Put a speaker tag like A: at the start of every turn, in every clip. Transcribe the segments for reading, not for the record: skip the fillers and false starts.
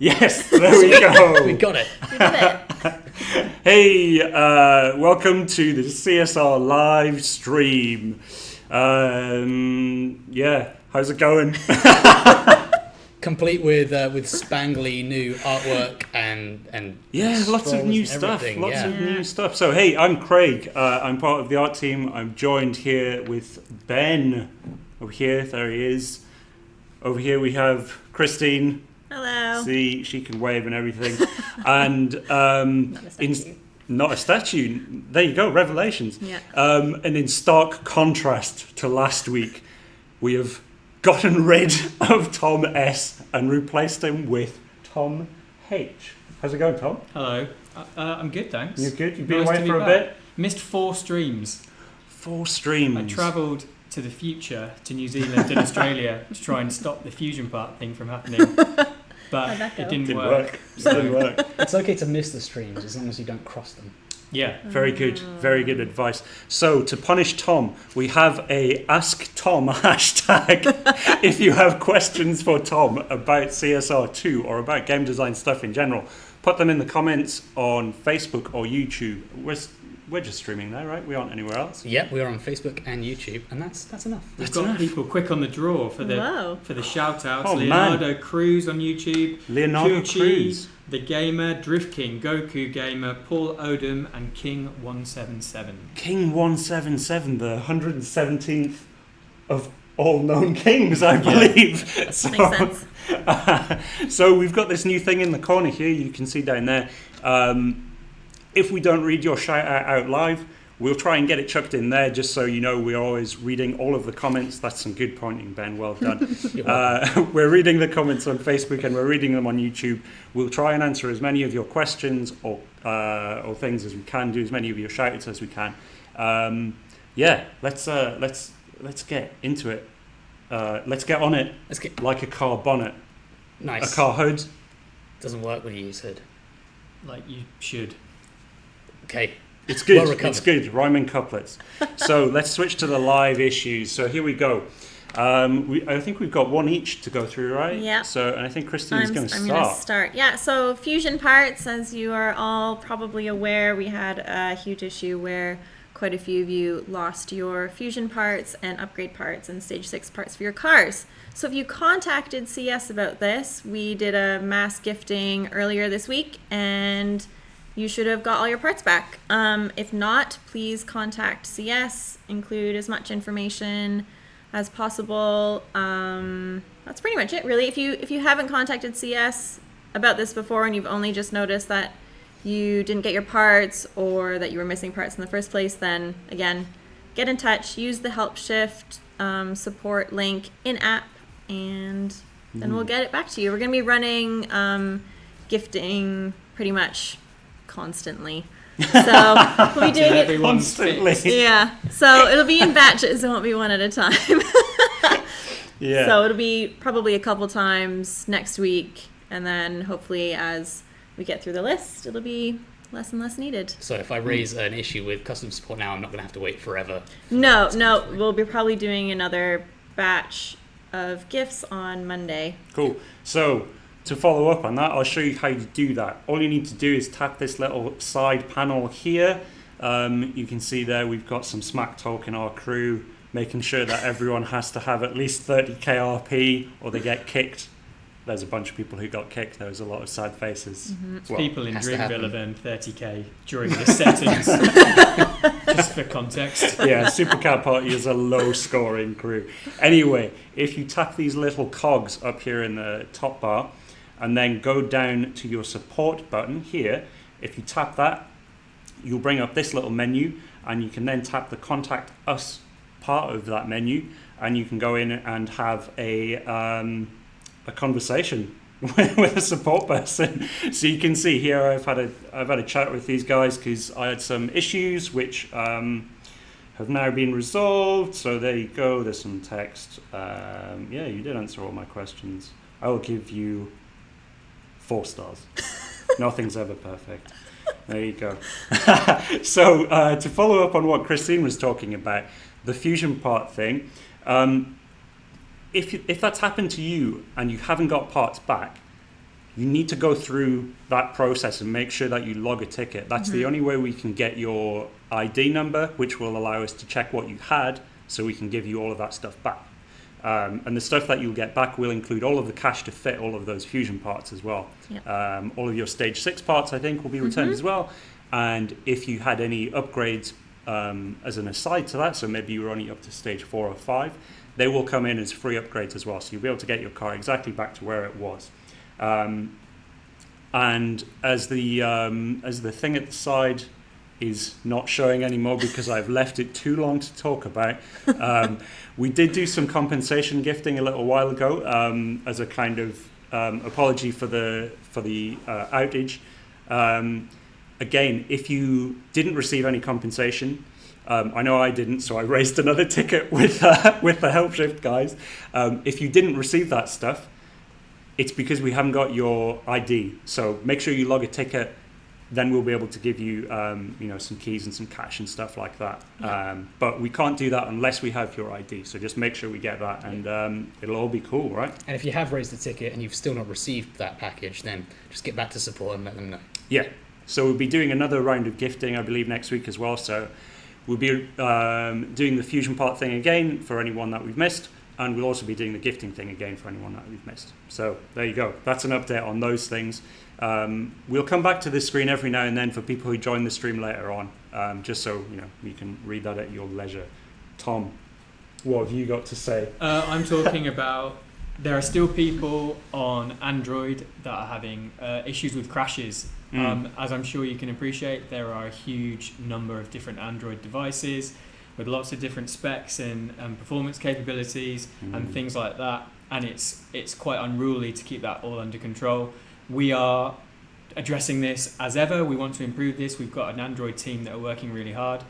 A: Yes, there we go.
B: We got it.
C: We did it.
A: Hey, welcome to the CSR live stream. Yeah, how's it going?
B: Complete with spangly new artwork and
A: yeah, lots of new stuff. New stuff. So hey, I'm Craig. I'm part of the art team. I'm joined here with Ben. Over here, there he is. Over here we have Christine.
C: Hello.
A: See, she can wave and everything. And not a statue. There you go, revelations.
C: Yeah.
A: And in stark contrast to last week, we have gotten rid of Tom S and replaced him with Tom H. How's it going, Tom?
D: Hello. I'm good, thanks.
A: You're good? You've been
D: Nice
A: away
D: to be
A: for a
D: back.
A: bit?
D: Missed 4 streams.
A: 4 streams.
D: I travelled to the future, to New Zealand and Australia, to try and stop the fusion part thing from happening. But it didn't work.
A: Didn't work.
B: It's okay to miss the streams as long as you don't cross them.
D: Yeah.
A: Very good. Very good advice. So, to punish Tom, we have a Ask Tom hashtag. If you have questions for Tom about CSR2 or about game design stuff in general, put them in the comments on Facebook or YouTube. We're just streaming there, right? We aren't anywhere else.
B: Yep, we are on Facebook and YouTube, and that's enough.
D: We've got people quick on the draw for the shout outs.
A: Oh,
D: Leonardo Cruz on YouTube.
A: Leonardo
D: Kuchi,
A: Cruz.
D: The Gamer, Drift King, Goku Gamer, Paul Odom, and King 177.
A: King 177, the 117th of all known kings, I believe. So,
C: Makes sense.
A: So we've got this new thing in the corner here. You can see down there. If we don't read your shout out live, we'll try and get it chucked in there just so you know we're always reading all of the comments. That's some good pointing, Ben. Well done. We're reading the comments on Facebook and we're reading them on YouTube. We'll try and answer as many of your questions or things as we can, do as many of your shout outs as we can. Let's get into it. Let's get on it.
B: Let's get
A: like a car bonnet.
B: nice.
A: A car hood.
B: Doesn't work with you, you said.
D: Like you should.
B: Okay.
A: It's good.
B: Well recovered.
A: It's good. Rhyming couplets. So let's switch to the live issues. So here we go. I think we've got one each to go through, right?
C: Yeah.
A: So, and I think Christine's going to start.
C: I'm going to start. Yeah. So fusion parts, as you are all probably aware, we had a huge issue where quite a few of you lost your fusion parts and upgrade parts and stage 6 parts for your cars. So if you contacted CS about this, we did a mass gifting earlier this week and you should have got all your parts back. If not, please contact CS, include as much information as possible. That's pretty much it, really. If you haven't contacted CS about this before and you've only just noticed that you didn't get your parts or that you were missing parts in the first place, then again, get in touch, use the help shift support link in app, and then we'll get it back to you. We're going to be running gifting pretty much constantly. So we'll be doing it
A: Constantly.
C: Yeah. So it'll be in batches, it won't be one at a time.
A: Yeah.
C: So it'll be probably a couple times next week, and then hopefully as we get through the list, it'll be less and less needed.
B: So if I raise an issue with customer support now, I'm not going to have to wait forever.
C: No, we'll be probably doing another batch of gifts on Monday.
A: Cool. So to follow up on that, I'll show you how you do that. All you need to do is tap this little side panel here. You can see there we've got some smack talk in our crew, making sure that everyone has to have at least 30 KRP or they get kicked. There's a bunch of people who got kicked. There was a lot of sad faces.
C: Mm-hmm.
A: Well,
D: People in
B: has to
D: Dreamville
B: happen.
D: have earned 30k during the settings. Just for context.
A: yeah, Supercar Party is a low-scoring crew. Anyway, if you tap these little cogs up here in the top bar and then go down to your support button here, if you tap that, you'll bring up this little menu and you can then tap the Contact Us part of that menu and you can go in and have a conversation with a support person. So you can see here I've had a chat with these guys because I had some issues which have now been resolved. So there you go. There's some text. Yeah, you did answer all my questions. I will give you 4 stars. Nothing's ever perfect. There you go. So to follow up on what Christine was talking about, the fusion part thing. If that's happened to you and you haven't got parts back, you need to go through that process and make sure that you log a ticket. That's the only way we can get your ID number, which will allow us to check what you had, so we can give you all of that stuff back. And the stuff that you'll get back will include all of the cash to fit all of those fusion parts as well.
C: Yep.
A: All of your stage 6 parts, I think, will be returned as well. And if you had any upgrades as an aside to that, so maybe you were only up to stage 4 or 5, they will come in as free upgrades as well. So you'll be able to get your car exactly back to where it was. And as the thing at the side is not showing anymore because I've left it too long to talk about, we did do some compensation gifting a little while ago as a kind of apology for the outage. Again, if you didn't receive any compensation, I know I didn't, so I raised another ticket with the Help Shift guys. If you didn't receive that stuff, it's because we haven't got your ID. So make sure you log a ticket. Then we'll be able to give you, some keys and some cash and stuff like that. But we can't do that unless we have your ID. So just make sure we get that, and it'll all be cool, right?
B: And if you have raised the ticket and you've still not received that package, then just get back to support and let them know.
A: Yeah. So we'll be doing another round of gifting, I believe, next week as well. So we'll be doing the fusion part thing again for anyone that we've missed. And we'll also be doing the gifting thing again for anyone that we've missed. So there you go. That's an update on those things. We'll come back to this screen every now and then for people who join the stream later on, just so you can read that at your leisure. Tom, what have you got to say?
D: I'm talking about there are still people on Android that are having issues with crashes. As I'm sure you can appreciate, there are a huge number of different Android devices with lots of different specs and performance capabilities and things like that, and it's quite unruly to keep that all under control. We are addressing this as ever. We want to improve this. We've got an Android team that are working really hard.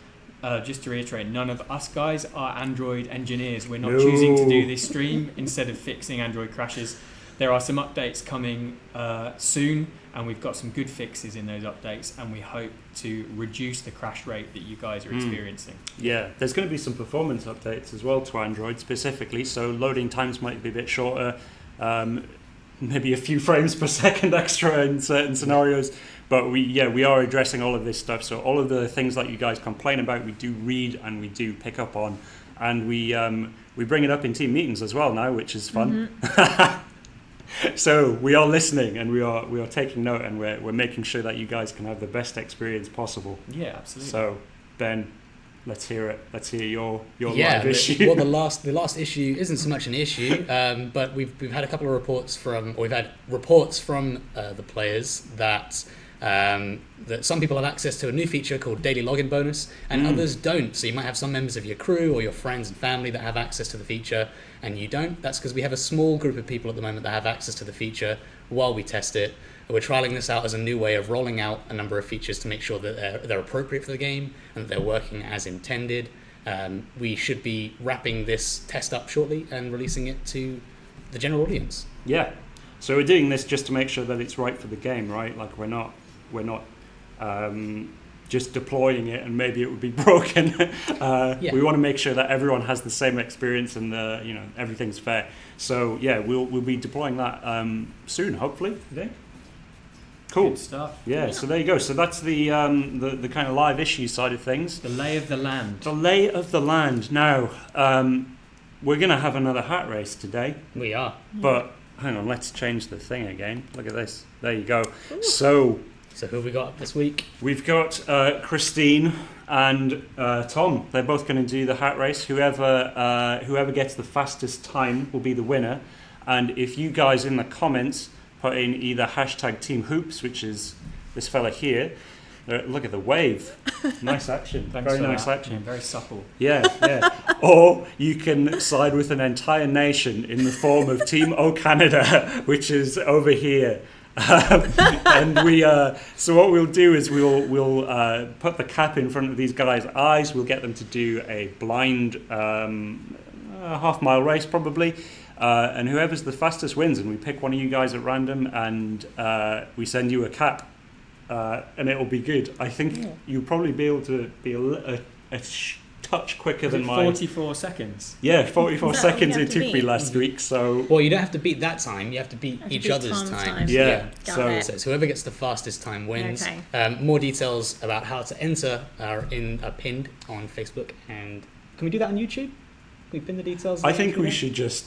D: Just to reiterate, none of us guys are Android engineers. We're not choosing to do this stream instead of fixing Android crashes. There are some updates coming soon, and we've got some good fixes in those updates, and we hope to reduce the crash rate that you guys are experiencing.
A: Yeah, there's going to be some performance updates as well to Android specifically, so loading times might be a bit shorter, maybe a few frames per second extra in certain scenarios, but we are addressing all of this stuff. So all of the things that you guys complain about, we do read and we do pick up on, and we bring it up in team meetings as well now, which is fun. So we are listening, and we are taking note, and we're making sure that you guys can have the best experience possible.
D: Yeah, absolutely.
A: So Ben, let's hear it. Let's hear your live issue.
B: Well, the last issue isn't so much an issue, but we've had a couple of reports from the players that some people have access to a new feature called Daily Login Bonus, and others don't. So you might have some members of your crew or your friends and family that have access to the feature, and you don't. That's because we have a small group of people at the moment that have access to the feature while we test it. We're trialing this out as a new way of rolling out a number of features to make sure that they're appropriate for the game and that they're working as intended. We should be wrapping this test up shortly and releasing it to the general audience.
A: Yeah. So we're doing this just to make sure that it's right for the game, right? Like we're not just deploying it and maybe it would be broken. We want to make sure that everyone has the same experience and everything's fair. So yeah, we'll be deploying that soon, hopefully. I think. Cool
D: Good stuff.
A: Yeah. So there you go. So that's the kind of live issue side of things.
D: The lay of the land.
A: The lay of the land. Now we're gonna have another hat race today.
B: We are.
A: But hang on, let's change the thing again. Look at this. There you go. So
B: who have we got this week?
A: We've got Christine and Tom. They're both going to do the hat race. Whoever gets the fastest time will be the winner. And if you guys in the comments put in either hashtag Team Hoops, which is this fella here. Look at the wave. Nice action. Very nice action.
D: Yeah, very supple.
A: Yeah. Or you can side with an entire nation in the form of Team O Canada, which is over here. And so what we'll do is we'll put the cap in front of these guys' eyes. We'll get them to do a blind half-mile race probably, and whoever's the fastest wins. And we pick one of you guys at random, and we send you a cap, and it'll be good. I think you'll probably be able to be a touch quicker than
D: it
A: mine.
D: 44 seconds?
A: Yeah, 44
C: Is that what
A: seconds
C: you
A: it
C: have to
A: took me
C: beat?
A: last week. So
B: Well, you don't have to beat that time. You have to beat
C: Have to
B: each
C: beat
B: other's
C: Tom's
B: time.
C: time.
A: yeah,
C: Got
A: so
C: it.
B: So it's whoever gets the fastest time wins.
C: Okay.
B: More details about how to enter are pinned on Facebook. And can we do that on YouTube? Can we pin the details?
A: I
B: on
A: think we
B: YouTube?
A: should just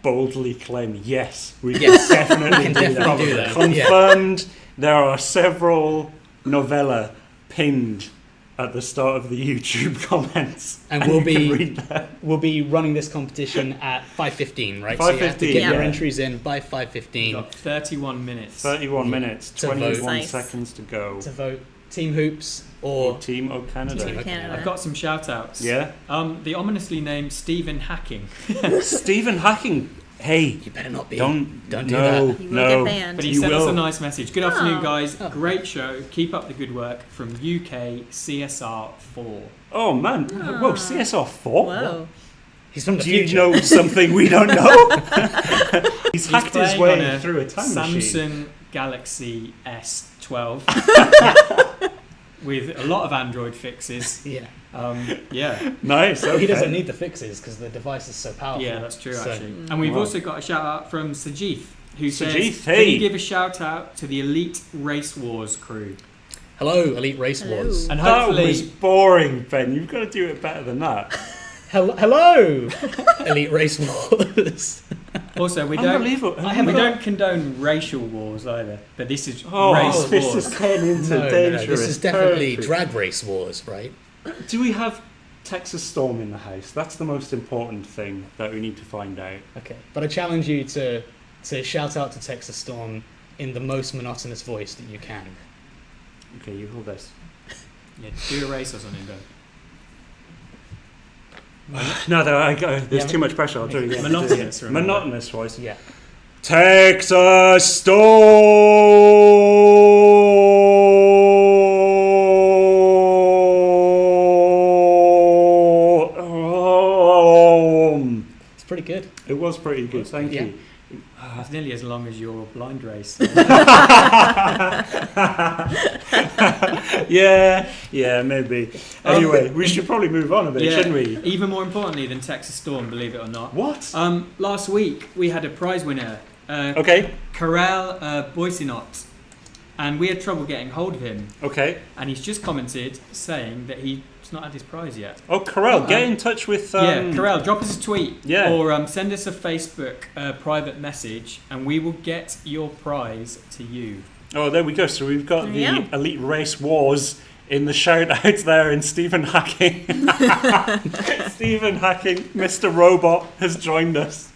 A: boldly claim yes, we
B: Yes.
A: can definitely
B: can
A: do
B: definitely do
A: that.
B: that, yeah.
A: Confirmed. There are several novella pinned at the start of the YouTube comments,
B: And we'll
A: you can
B: be-
A: read that.
B: We'll be running this competition at 5:15, right? So you have to
A: 5:15,
B: get your
C: yeah.
B: entries in by
D: You've
B: 5:15
D: got 31 minutes.
A: 31 minutes,
B: To vote.
A: 21
C: Nice.
A: seconds to go.
B: to vote Team Hoops
A: Or
B: or
A: Team O Canada.
C: Team Canada.
D: I've got some shout outs.
A: Yeah,
D: The ominously named Stephen Hacking.
A: Stephen Hacking. Hey,
B: you better not be.
A: don't
B: do
A: no,
B: that.
C: You will
A: no.
C: get banned.
D: But he
A: You
D: sent us
A: will.
D: a nice message. Good afternoon,
C: Oh.
D: guys.
B: Oh.
D: Great show. Keep up the good work from UK CSR 4.
A: Oh man,
C: Ah.
A: whoa, CSR 4.
C: Whoa.
B: He's from the
A: Do you
B: future.
A: know something we don't know? He's
D: He's
A: hacked his
D: playing
A: way
D: on a
A: through a time machine.
D: Samsung Galaxy S12 with a lot of Android fixes.
B: Yeah.
D: Yeah,
A: Nice. Okay.
B: He doesn't need the fixes because the device is so powerful.
D: yeah, that's true
B: So-
D: actually. And we've
A: Wow.
D: also got a shout out from Sajith, who says,
A: Sajith,
D: "Can
A: hey.
D: you give a shout out to the Elite Race Wars crew?"
B: Hello, Elite Race
C: Hello.
B: Wars.
D: And
A: That was
D: hopefully,
A: boring, Ben. You've got to do it better than that.
B: Hello, Elite Race Wars.
D: also we don't
A: Unbelievable.
D: we don't condone racial wars either. But this is
A: Oh,
D: race
A: this
D: wars.
A: is getting into
B: No,
A: dangerous.
B: this is definitely
A: territory.
B: drag race wars, right?
A: Do we have Texas Storm in the house? That's the most important thing that we need to find out.
B: Okay, but I challenge you to shout out to Texas Storm in the most monotonous voice that you can.
A: Okay, you hold this.
D: Yeah, do a race or something, though.
A: No, there's
B: Yeah,
A: too much pressure. I'll do it again.
D: Monotonous, remember.
A: Monotonous voice.
B: Yeah.
A: Texas Storm.
B: It's pretty good.
A: It was pretty good. Thank
B: Yeah.
A: you.
D: It's nearly as long as your blind race.
A: Yeah, maybe. Anyway, we should probably move on a bit, shouldn't we?
D: Even more importantly than Texas Storm, believe it or not.
A: What?
D: Last week we had a prize winner,
A: Okay,
D: Karel Boysinot, and we had trouble getting hold of him.
A: okay.
D: And he's just commented saying that he's not had his prize yet.
A: Oh, Karel, get in touch with...
D: Yeah, Karel, drop us a tweet
A: Yeah.
D: or send us a Facebook private message, and we will get your prize to you.
A: Oh, there we go. So we've got the
C: Yeah.
A: Elite Race Wars in the shout-out there in Stephen Hacking. Stephen Hacking, Mr. Robot, has joined us.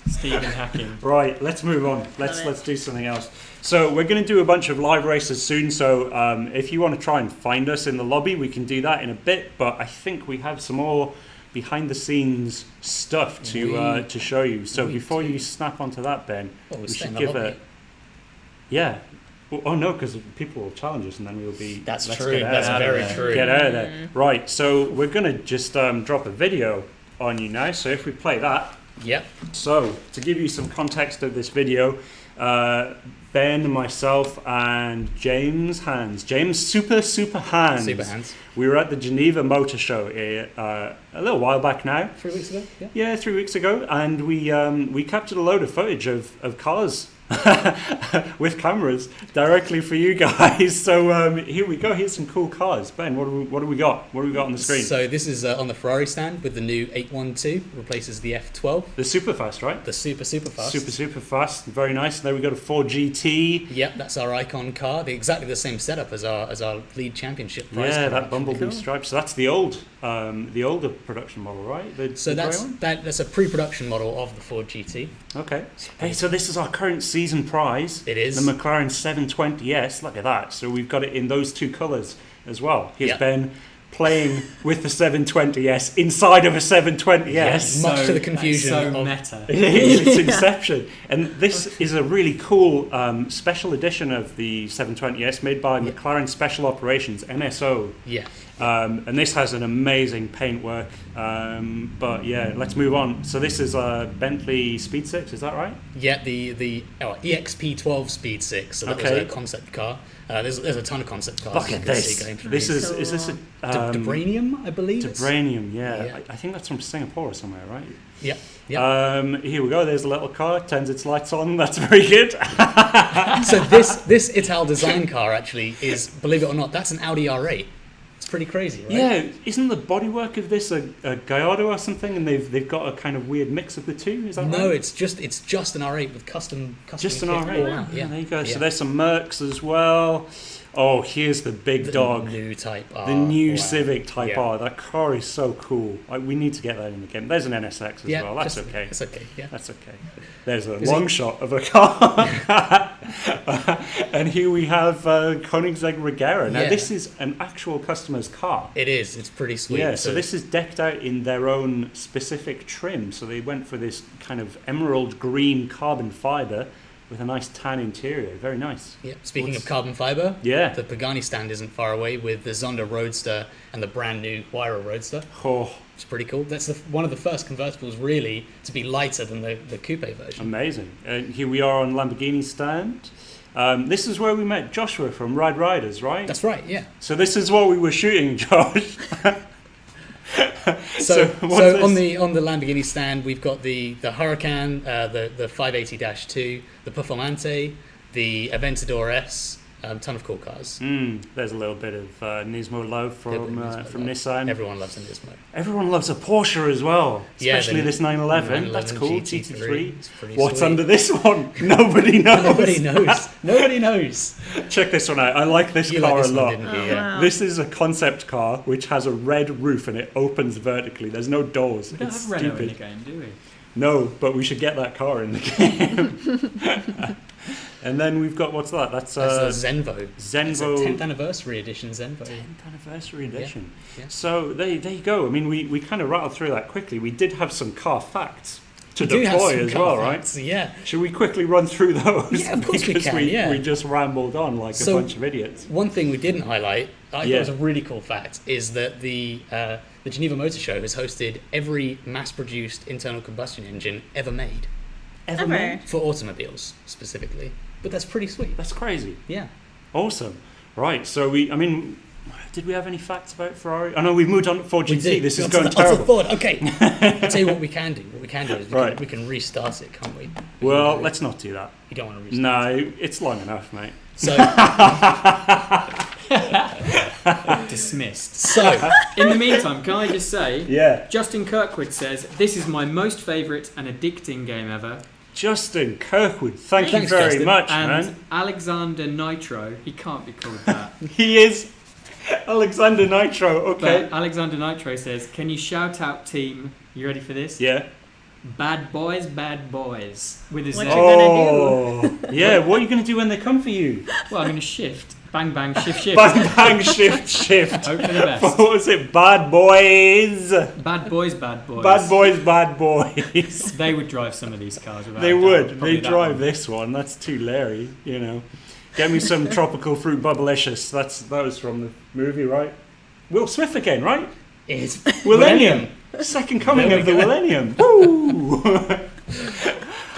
D: Stephen Hacking.
A: Right, let's move on. Let's
C: Love it.
A: do something else. So we're going to do a bunch of live races soon. So if you want to try and find us in the lobby, we can do that in a bit. But I think we have some more behind-the-scenes stuff to show you. So
B: we
A: before
B: do.
A: you snap onto that, Ben,
B: Oh, we're
A: we
B: staying
A: should
B: in the
A: give
B: lobby.
A: yeah. Oh no, because people will challenge us, and then we'll be.
B: That's
A: let's
B: true.
A: get out
B: That's
A: of
B: very
A: there.
B: true.
A: Get out of there. Right. So we're gonna just drop a video on you now. So if we play that.
B: Yep.
A: So, to give you some context of this video, Ben, myself, and James Super Hands.
B: Super hands.
A: We were at the Geneva Motor Show a little while back now.
B: 3 weeks ago. Yeah.
A: Yeah, 3 weeks ago, and we captured a load of footage of cars with cameras directly for you guys. So here we go. Here's some cool cars. Ben, what do we got? What do we got on the screen?
B: So this is on the Ferrari stand with the new 812, replaces the F12,
A: The super fast, right?
B: the super fast.
A: Super fast. Very nice. And then we got a 4GT.
B: Yep, that's our icon car. Exactly the same setup as our lead championship prize.
A: Yeah,
B: car,
A: that
B: actually.
A: bumblebee
C: Cool.
A: stripe. So that's the older production model, right?
B: So
A: the grey
B: that's
A: one?
B: that's a pre-production model of the Ford GT.
A: Okay. Hey, so this is our current season prize.
B: It is.
A: The McLaren 720S. Look at that. So we've got it in those two colours as well. Here's
B: Yep.
A: Ben playing with the 720S inside of a 720S.
B: Yes. Much to the confusion
D: That's so
B: of-
D: meta.
A: It is. It's Inception. And this is a really cool special edition of the 720S made by McLaren Special Operations, MSO.
B: Yeah.
A: And this has an amazing paintwork. But yeah, let's move on. So this is a Bentley Speed 6, is that right?
B: Yeah, the EXP12 Speed 6. So that was
A: Okay.
B: a concept car. There's a ton of concept cars.
A: Look
B: you
A: at
B: can see
A: this.
B: going through
A: This
B: these.
A: is this a
B: Vibranium, I believe.
A: Vibranium, yeah.
B: Yeah.
A: I think that's from Singapore or somewhere, right?
B: Yep.
A: Here we go. There's a little car. Turns its lights on. That's very good.
B: So this Ital design car actually is, believe it or not, that's an Audi R8. It's pretty crazy, right?
A: Yeah, isn't the bodywork of this a Gallardo or something? And they've got a kind of weird mix of the two. Is that right?
B: No, it's just an R8 with custom.
A: Just an
B: kit
A: R8.
B: all out,
A: Yeah, there you go.
B: Yeah.
A: So there's some Mercs as well. Oh, here's the big
B: The
A: dog.
B: new Type R.
A: The new
B: Wow.
A: Civic Type
B: Yeah.
A: R. That car is so cool. We need to get that in the game. There's an NSX as well. That's okay.
B: That's okay. Yeah.
A: That's okay. There's a
B: Is
A: long
B: it-
A: shot of a car. And here we have Koenigsegg Regera. Now,
B: Yeah.
A: this is an actual customer's car.
B: It is. It's pretty sweet.
A: Yeah, so this is decked out in their own specific trim. So they went for this kind of emerald green carbon fibre with a nice tan interior. Very nice.
B: Yeah. Speaking
A: What's-
B: of carbon fiber,
A: Yeah.
B: the Pagani stand isn't far away with the Zonda Roadster and the brand new Huayra Roadster.
A: Oh,
B: It's pretty cool. That's one of the first convertibles really to be lighter than the coupe version.
A: amazing. Here we are on Lamborghini stand. This is where we met Joshua from Ride Riders, right?
B: That's right. Yeah.
A: So this is what we were shooting, Josh.
B: So
A: what's
B: on
A: this?
B: the Lamborghini stand, we've got the Huracan, the 580-2, the Performante, the Aventador S, ton of cool cars.
A: There's a little bit of Nismo love from
B: Nismo
A: Nissan.
B: Everyone loves a Nismo.
A: Everyone loves a Porsche as well,
B: Yeah,
A: especially
B: the
A: this 911.
B: 911
A: That's cool.
B: GT3.
A: GT3.
B: It's pretty
A: What's
B: sweet.
A: under this one? Nobody knows.
B: Nobody knows. Nobody knows.
A: Check this one out. I like this
B: You
A: car
B: like this
A: a
B: one,
A: lot.
B: didn't
C: Oh,
B: you? Yeah.
C: wow.
A: This is a concept car which has a red roof and it opens vertically. There's no doors.
D: We don't
A: It's
D: have Renault in
A: stupid.
D: the game, do we?
A: No, but we should get that car in the game. And then we've got, what's that? That's
B: That's a Zenvo. It's a
A: Zenvo
B: 10th anniversary edition Zenvo.
A: 10th anniversary edition.
B: yeah.
A: So there you go. I mean, we kind of rattled through that quickly. We did have some car facts to
B: We do have
A: deploy
B: some
A: as
B: car
A: well,
B: facts, Yeah.
A: right? Should we quickly run through those?
B: Yeah, of course we
A: Because
B: can, yeah.
A: we just rambled on like
B: So-
A: a bunch of idiots.
B: One thing we didn't highlight, I thought
A: Yeah.
B: was a really cool fact, is that the Geneva Motor Show has hosted every mass-produced internal combustion engine ever made
A: Ever
C: Ever.
A: made?
B: for automobiles specifically. But that's pretty sweet.
A: That's crazy.
B: Yeah.
A: Awesome. Right. So did we have any facts about Ferrari? Oh no, we've moved on to Ford
B: We
A: GT.
B: did.
A: This is
B: Onto
A: going
B: the- onto
A: terrible.
B: Ford. Okay. I'll tell you what we can do. What we can do is
A: Right.
B: we can restart it, can't we?
A: Well, let's not do that.
B: You don't want to restart
A: No, it's long enough, mate.
B: So,
D: Dismissed.
B: so
D: In the meantime, can I just say,
A: Yeah.
D: Justin Kirkwood says, this is my most favourite and addicting game ever.
A: Justin Kirkwood, thank you
B: Thanks,
A: very
B: Justin.
A: much,
D: And
A: man.
D: Alexander Nitro, he can't be called that.
A: He is Alexander Nitro. Okay.
D: But Alexander Nitro says, can you shout out team, you ready for this?
A: Yeah.
D: Bad boys, with a Z.
C: What you gonna
A: Oh, yeah. What are you going to do when they come for you?
D: Well, I'm going to shift. Bang, bang, shift, shift.
A: Bang, bang, shift, shift.
D: Hope for the best.
A: What was it? Bad boys.
D: Bad boys, bad boys.
A: Bad boys, bad boys.
D: They would drive some of these cars without
A: They
D: a doubt.
A: would.
D: Probably
A: They
D: that
A: drive
D: one.
A: this one. That's too Larry, you know. Get me some tropical fruit bubblicious. That was from the movie, right? Will Smith again, right?
B: it's
A: Millennium. Second coming
B: There
A: of
B: we
A: the
B: go.
A: Millennium. Woo!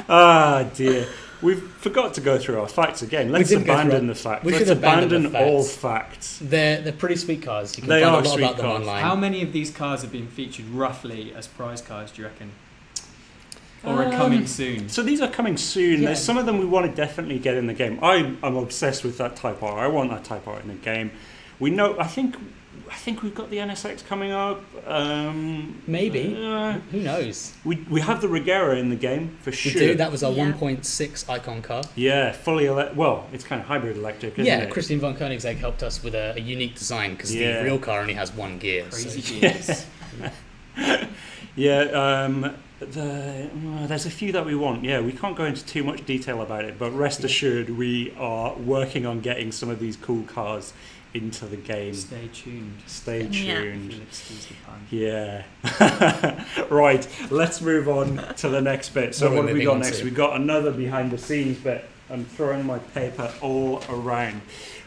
A: Ah, dear. We forgot to go through our facts again. Let's
B: didn't go through
A: abandon
B: our-
A: the facts.
B: we
A: Let's
B: should abandon
A: abandon
B: the
A: all
B: facts.
A: facts.
B: They're pretty sweet cars. You can
A: They
B: find
A: are
B: a lot
A: sweet
B: about them
A: cars.
B: online.
D: How many of these cars have been featured roughly as prize cars, do you reckon? Or are coming soon?
A: So these are coming soon.
B: Yeah.
A: There's some of them we want to definitely get in the game. I'm obsessed with that Type R. I want that Type R in the game. We know. I think we've got the NSX coming up.
B: Maybe.
A: uh,
B: Who knows?
A: we have the Regera in the game for
B: We
A: sure.
B: do. That was our
C: Yeah.
B: 1.6 icon car.
A: Yeah, fully well, it's kind of hybrid electric, isn't
B: Yeah,
A: it?
B: Christian von Koenigsegg helped us with a unique design because
A: Yeah.
B: the real car only has one gear.
D: Crazy
B: So.
D: gears.
A: Yeah, there's a few that we want. Yeah, we can't go into too much detail about it, but rest assured we are working on getting some of these cool cars into the game.
D: Stay tuned.
A: Stay
C: Yeah.
A: tuned.
D: Excuse the pun.
A: Yeah. Right, let's move on to the next bit. So
B: What are
A: what
B: we
A: have we
B: moving
A: got
B: on
A: next?
B: to?
A: We've got another behind the scenes bit. I'm throwing my paper all around.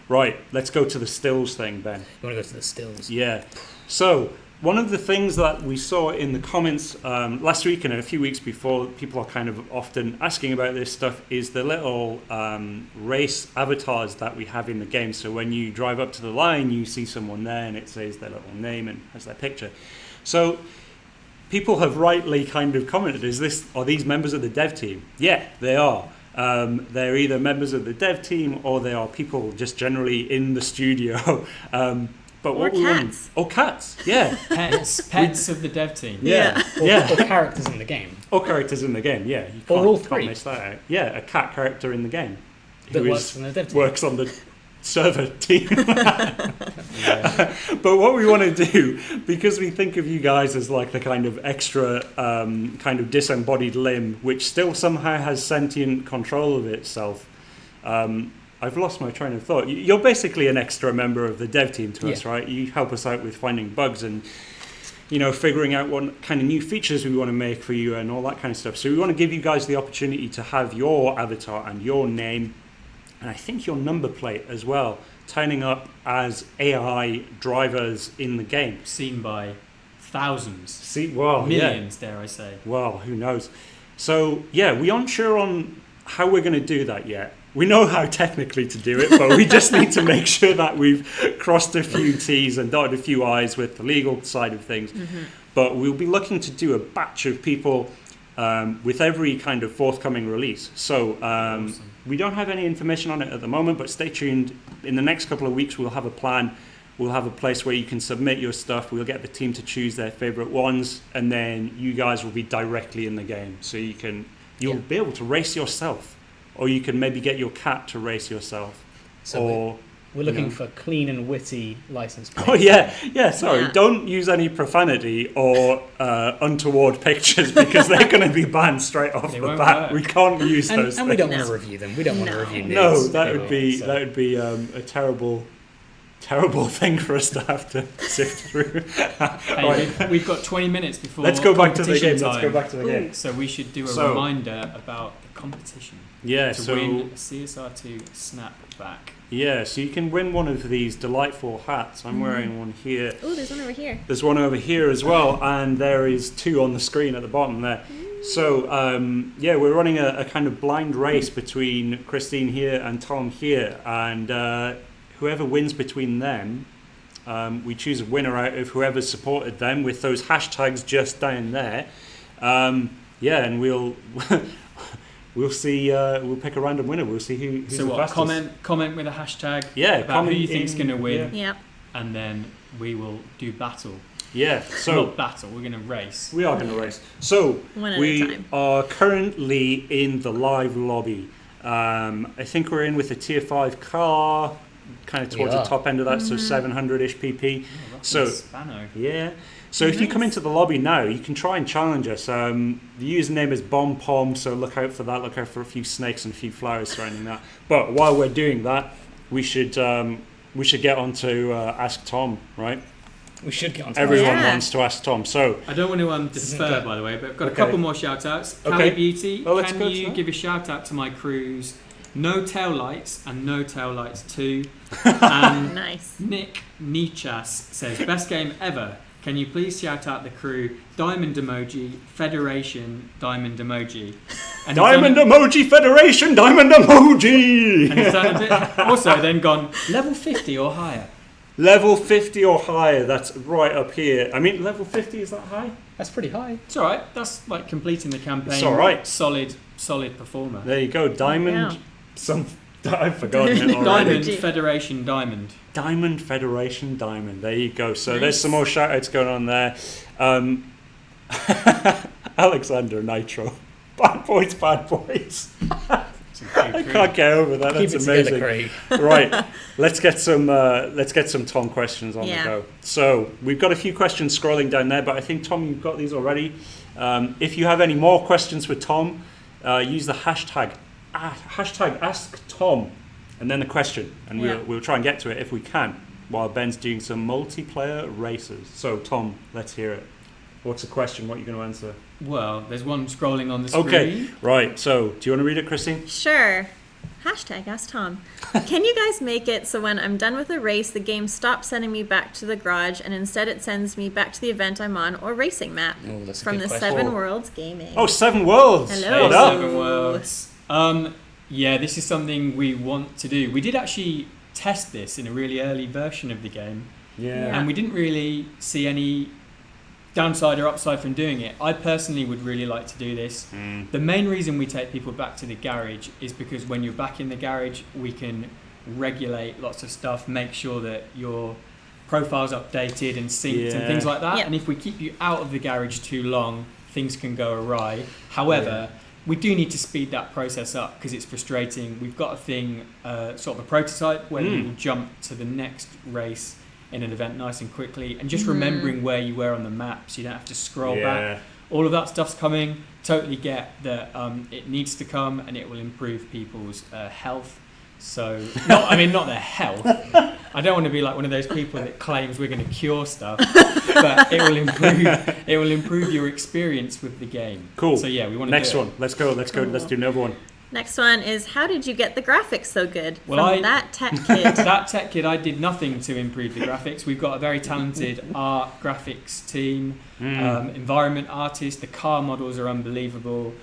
A: Right, let's go to the stills thing, Ben.
B: You want to go to the stills?
A: Yeah. So one of the things that we saw in the comments last week and a few weeks before, people are kind of often asking about this stuff, is the little race avatars that we have in the game. So when you drive up to the line, you see someone there and it says their little name and has their picture. So people have rightly kind of commented, are these members of the dev team? Yeah, they are. They're either members of the dev team or they are people just generally in the studio. But
C: Or cats.
A: Cats, yeah.
D: Pets of the dev team.
A: Yeah.
B: Or characters in the game.
A: Or characters in the game, yeah. You
B: Or all
A: can't
B: three.
A: miss that out. Yeah, a cat character in the game.
B: That
A: who
B: works on the dev team.
A: works on the server team. But what we want to do, because we think of you guys as like the kind of extra kind of disembodied limb, which still somehow has sentient control of itself. I've lost my train of thought. You're basically an extra member of the dev team to us, right? You help us out with finding bugs and, figuring out what kind of new features we want to make for you and all that kind of stuff. So we want to give you guys the opportunity to have your avatar and your name, and I think your number plate as well, turning up as AI drivers in the game.
D: Seen by thousands.
A: Millions,
D: dare I say.
A: Well, who knows? So, we aren't sure on how we're going to do that yet. We know how technically to do it, but we just need to make sure that we've crossed a few T's and dotted a few I's with the legal side of things. Mm-hmm. But we'll be looking to do a batch of people with every kind of forthcoming release. So awesome. We don't have any information on it at the moment, but stay tuned. In the next couple of weeks, we'll have a plan. We'll have a place where you can submit your stuff. We'll get the team to choose their favorite ones, and then you guys will be directly in the game. So you'll be able to race yourself. Or you can maybe get your cat to race yourself.
B: So we're looking for clean and witty license plates.
A: Oh, sorry. Yeah. Don't use any profanity or untoward pictures because they're going to be banned straight off the bat. We can't use those things.
B: And we don't want to review them. We don't want to review nudes.
A: No, that would be a terrible thing for us to have to sift through.
D: Hey, we've got 20 minutes before
A: Let's go back to the game.
D: Game. So we should do a reminder about the competition.
A: Yeah,
D: to win a CSR2 snapback.
A: Yeah, so you can win one of these delightful hats. I'm wearing one here.
C: Oh, there's one over here.
A: There's one over here as well, and there is two on the screen at the bottom there. So, we're running a kind of blind race between Christine here and Tom here, and whoever wins between them, we choose a winner out of whoever supported them with those hashtags just down there. And we'll see. We'll pick a random winner. We'll see who's the fastest.
D: Comment with a hashtag.
A: Yeah,
D: about who you think's going to win.
C: Yeah.
D: And then we will do battle.
A: Yeah. So
D: not battle. We're going to race.
A: We are going to race. So we are currently in the live lobby. I think we're in with a tier 5 car, kind of towards the top end of that, so 700-ish PP. So if you come into the lobby now, you can try and challenge us. The username is BombPom, so look out for that. Look out for a few snakes and a few flowers surrounding that. But while we're doing that, we should get on to Ask Tom, right?
B: We should get on to
A: Everyone wants to ask Tom. So
D: I don't want to defer, by the way, but I've got a couple more shout-outs. Callie Beauty, can you give a shout-out to my crews? No tail lights and no tail lights 2. And
C: nice.
D: Nick Nichas says, best game ever. Can you please shout out the crew? Diamond emoji, Federation, diamond emoji. And
A: diamond emoji, Federation, diamond emoji!
D: And he's done a bit. Also, then gone level 50 or higher.
A: Level 50 or higher, that's right up here. I mean, level 50, is that high?
B: That's pretty high.
D: It's alright, that's like completing the campaign.
A: It's alright.
D: Solid performer.
A: There you go, diamond. I've forgotten it already.
D: Diamond Federation Diamond.
A: Diamond Federation Diamond. There you go. So there's some more shout outs going on there. Alexander Nitro. Bad boys, bad boys. I can't get over that. That's amazing.
B: Together,
A: Right. Let's get some Tom questions on the go. So we've got a few questions scrolling down there, but I think Tom, you've got these already. If you have any more questions for Tom, use the hashtag Ask Tom, and then the question, and we'll try and get to it if we can, while Ben's doing some multiplayer races. So Tom, let's hear it. What's the question? What are you going to answer?
D: Well, there's one scrolling on the screen.
A: Okay, right. So do you want to read it, Christine?
C: Sure. Hashtag Ask Tom. Can you guys make it so when I'm done with a race, the game stops sending me back to the garage and instead it sends me back to the event I'm on or racing map?
B: Oh, that's a
C: From
B: good
C: the
B: question.
C: Seven Worlds Gaming.
A: Oh, Seven Worlds.
C: Hello.
A: What up?
D: Seven Worlds. Yeah, this is something we want to do. We did actually test this in a really early version of the game,
A: Yeah.
D: and we didn't really see any downside or upside from doing it. I personally would really like to do this. The main reason we take people back to the garage is because when you're back in the garage, we can regulate lots of stuff, make sure that your profile's updated and synced and things like that.
C: Yep.
D: And if we keep you out of the garage too long, things can go awry. However, we do need to speed that process up because it's frustrating. We've got a thing, sort of a prototype where you will jump to the next race in an event nice and quickly, and just remembering where you were on the map so you don't have to scroll back. All of that stuff's coming. Totally get that it needs to come, and it will improve people's health. So, not their health. I don't want to be like one of those people that claims we're going to cure stuff, but it will improve your experience with the game.
A: Cool.
D: So yeah, we want to
A: Next
D: do
A: one. Let's go. Let's do another one.
C: Next one is, how did you get the graphics so good?
D: Well,
C: From that tech kid.
D: That tech kid, I did nothing to improve the graphics. We've got a very talented art graphics team, environment artists. The car models are unbelievable.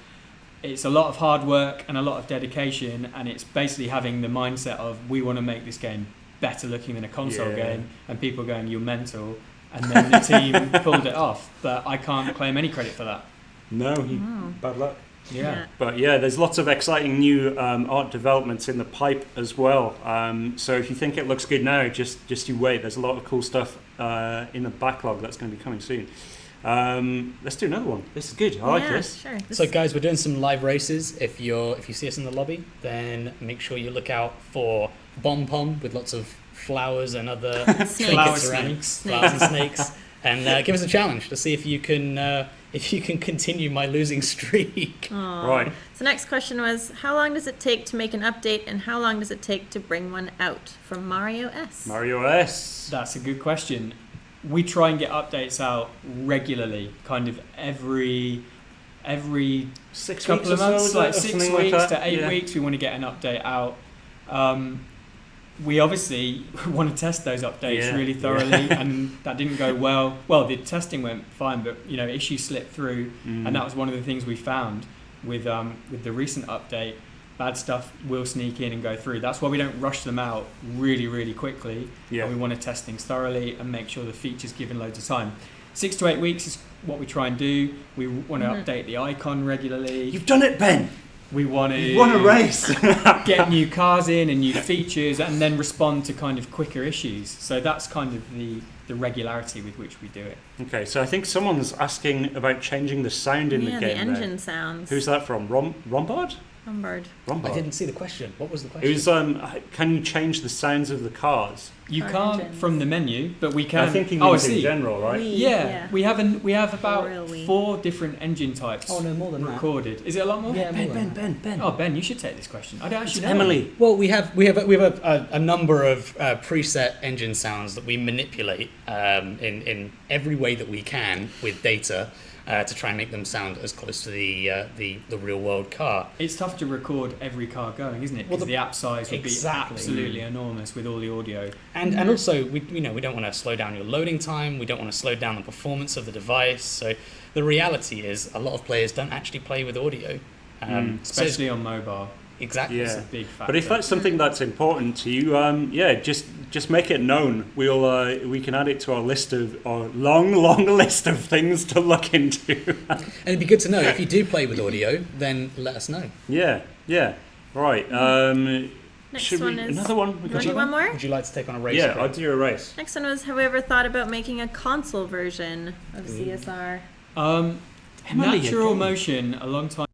D: It's a lot of hard work and a lot of dedication, and it's basically having the mindset of, we want to make this game better looking than a console game, and people going, you're mental, and then the team pulled it off. But I can't claim any credit for that.
A: No, bad luck.
D: Yeah.
A: But yeah, there's lots of exciting new art developments in the pipe as well. So if you think it looks good now, just you wait. There's a lot of cool stuff in the backlog that's going to be coming soon. Let's do another one. This is good. I like this.
C: Sure.
B: So guys, we're doing some live races. If you see us in the lobby, then make sure you look out for Bomb Pom with lots of flowers and other trinkets around, flowers and snakes, and give us a challenge to see if you can continue my losing streak.
C: Aww.
A: Right.
C: So next question was, how long does it take to make an update, and how long does it take to bring one out? From Mario S.
A: Mario S.
D: That's a good question. We try and get updates out regularly, kind of every
A: 6
D: couple
A: weeks
D: of months,
A: or so,
D: like
A: or
D: 6
A: something
D: weeks
A: like
D: to
A: that.
D: 8 weeks. We want to get an update out. We obviously want to test those updates really thoroughly, and that didn't go well. Well, the testing went fine, but issues slipped through, and that was one of the things we found with the recent update. Bad stuff will sneak in and go through. That's why we don't rush them out really, really quickly.
A: Yeah.
D: And we want to test things thoroughly and make sure the feature's given loads of time. 6 to 8 weeks is what we try and do. We want to update the icon regularly.
A: You've done it, Ben.
D: We want to
A: You won a race.
D: get new cars in and new features, and then respond to kind of quicker issues. So that's kind of the regularity with which we do it.
A: Okay, so I think someone's asking about changing the sound in the game.
C: the engine
A: there.
C: sounds.
A: Who's that from? Rombard?
C: Lombard.
A: Rombard.
B: I didn't see the question. What was the
A: It
B: question?
A: was, can you change the sounds of the cars?
D: You
C: Car
D: can't
C: engines.
D: from the menu, but we can.
A: I think he
D: I
A: means in
D: see.
A: general, right?
D: Yeah, we have about
C: Royal we.
D: 4 different engine types.
B: Oh, no, more than that.
D: recorded. Is it a lot more?
B: Yeah, more than that.
A: Ben.
D: Oh, Ben, you should take this question. I don't actually know.
A: Emily.
B: Well, we have a number of preset engine sounds that we manipulate in every way that we can with data to try and make them sound as close to the real world car.
D: It's tough to record every car going, isn't it?
B: Well,
D: Because the app size would
B: exactly.
D: be absolutely enormous with all the audio.
B: And also we don't want to slow down your loading time. We don't want to slow down the performance of the device. So the reality is a lot of players don't actually play with audio,
D: Especially on mobile.
B: Exactly.
D: It's
A: Yeah.
D: a big factor.
A: But if that's something that's important to you, just make it known. We can add it to our long list of things to look into.
B: And it'd be good to know if you do play with audio, then let us know.
A: Yeah. Right.
C: Next
A: should
C: one
A: we
C: is.
A: another one?
C: You want to do one more?
B: Would you like to take on a race?
A: Yeah,
B: Craig?
A: I'll do a race.
C: Next one was, have we ever thought about making a console version of CSR?
A: Emily,
D: Natural
A: again.
D: Motion, a long time.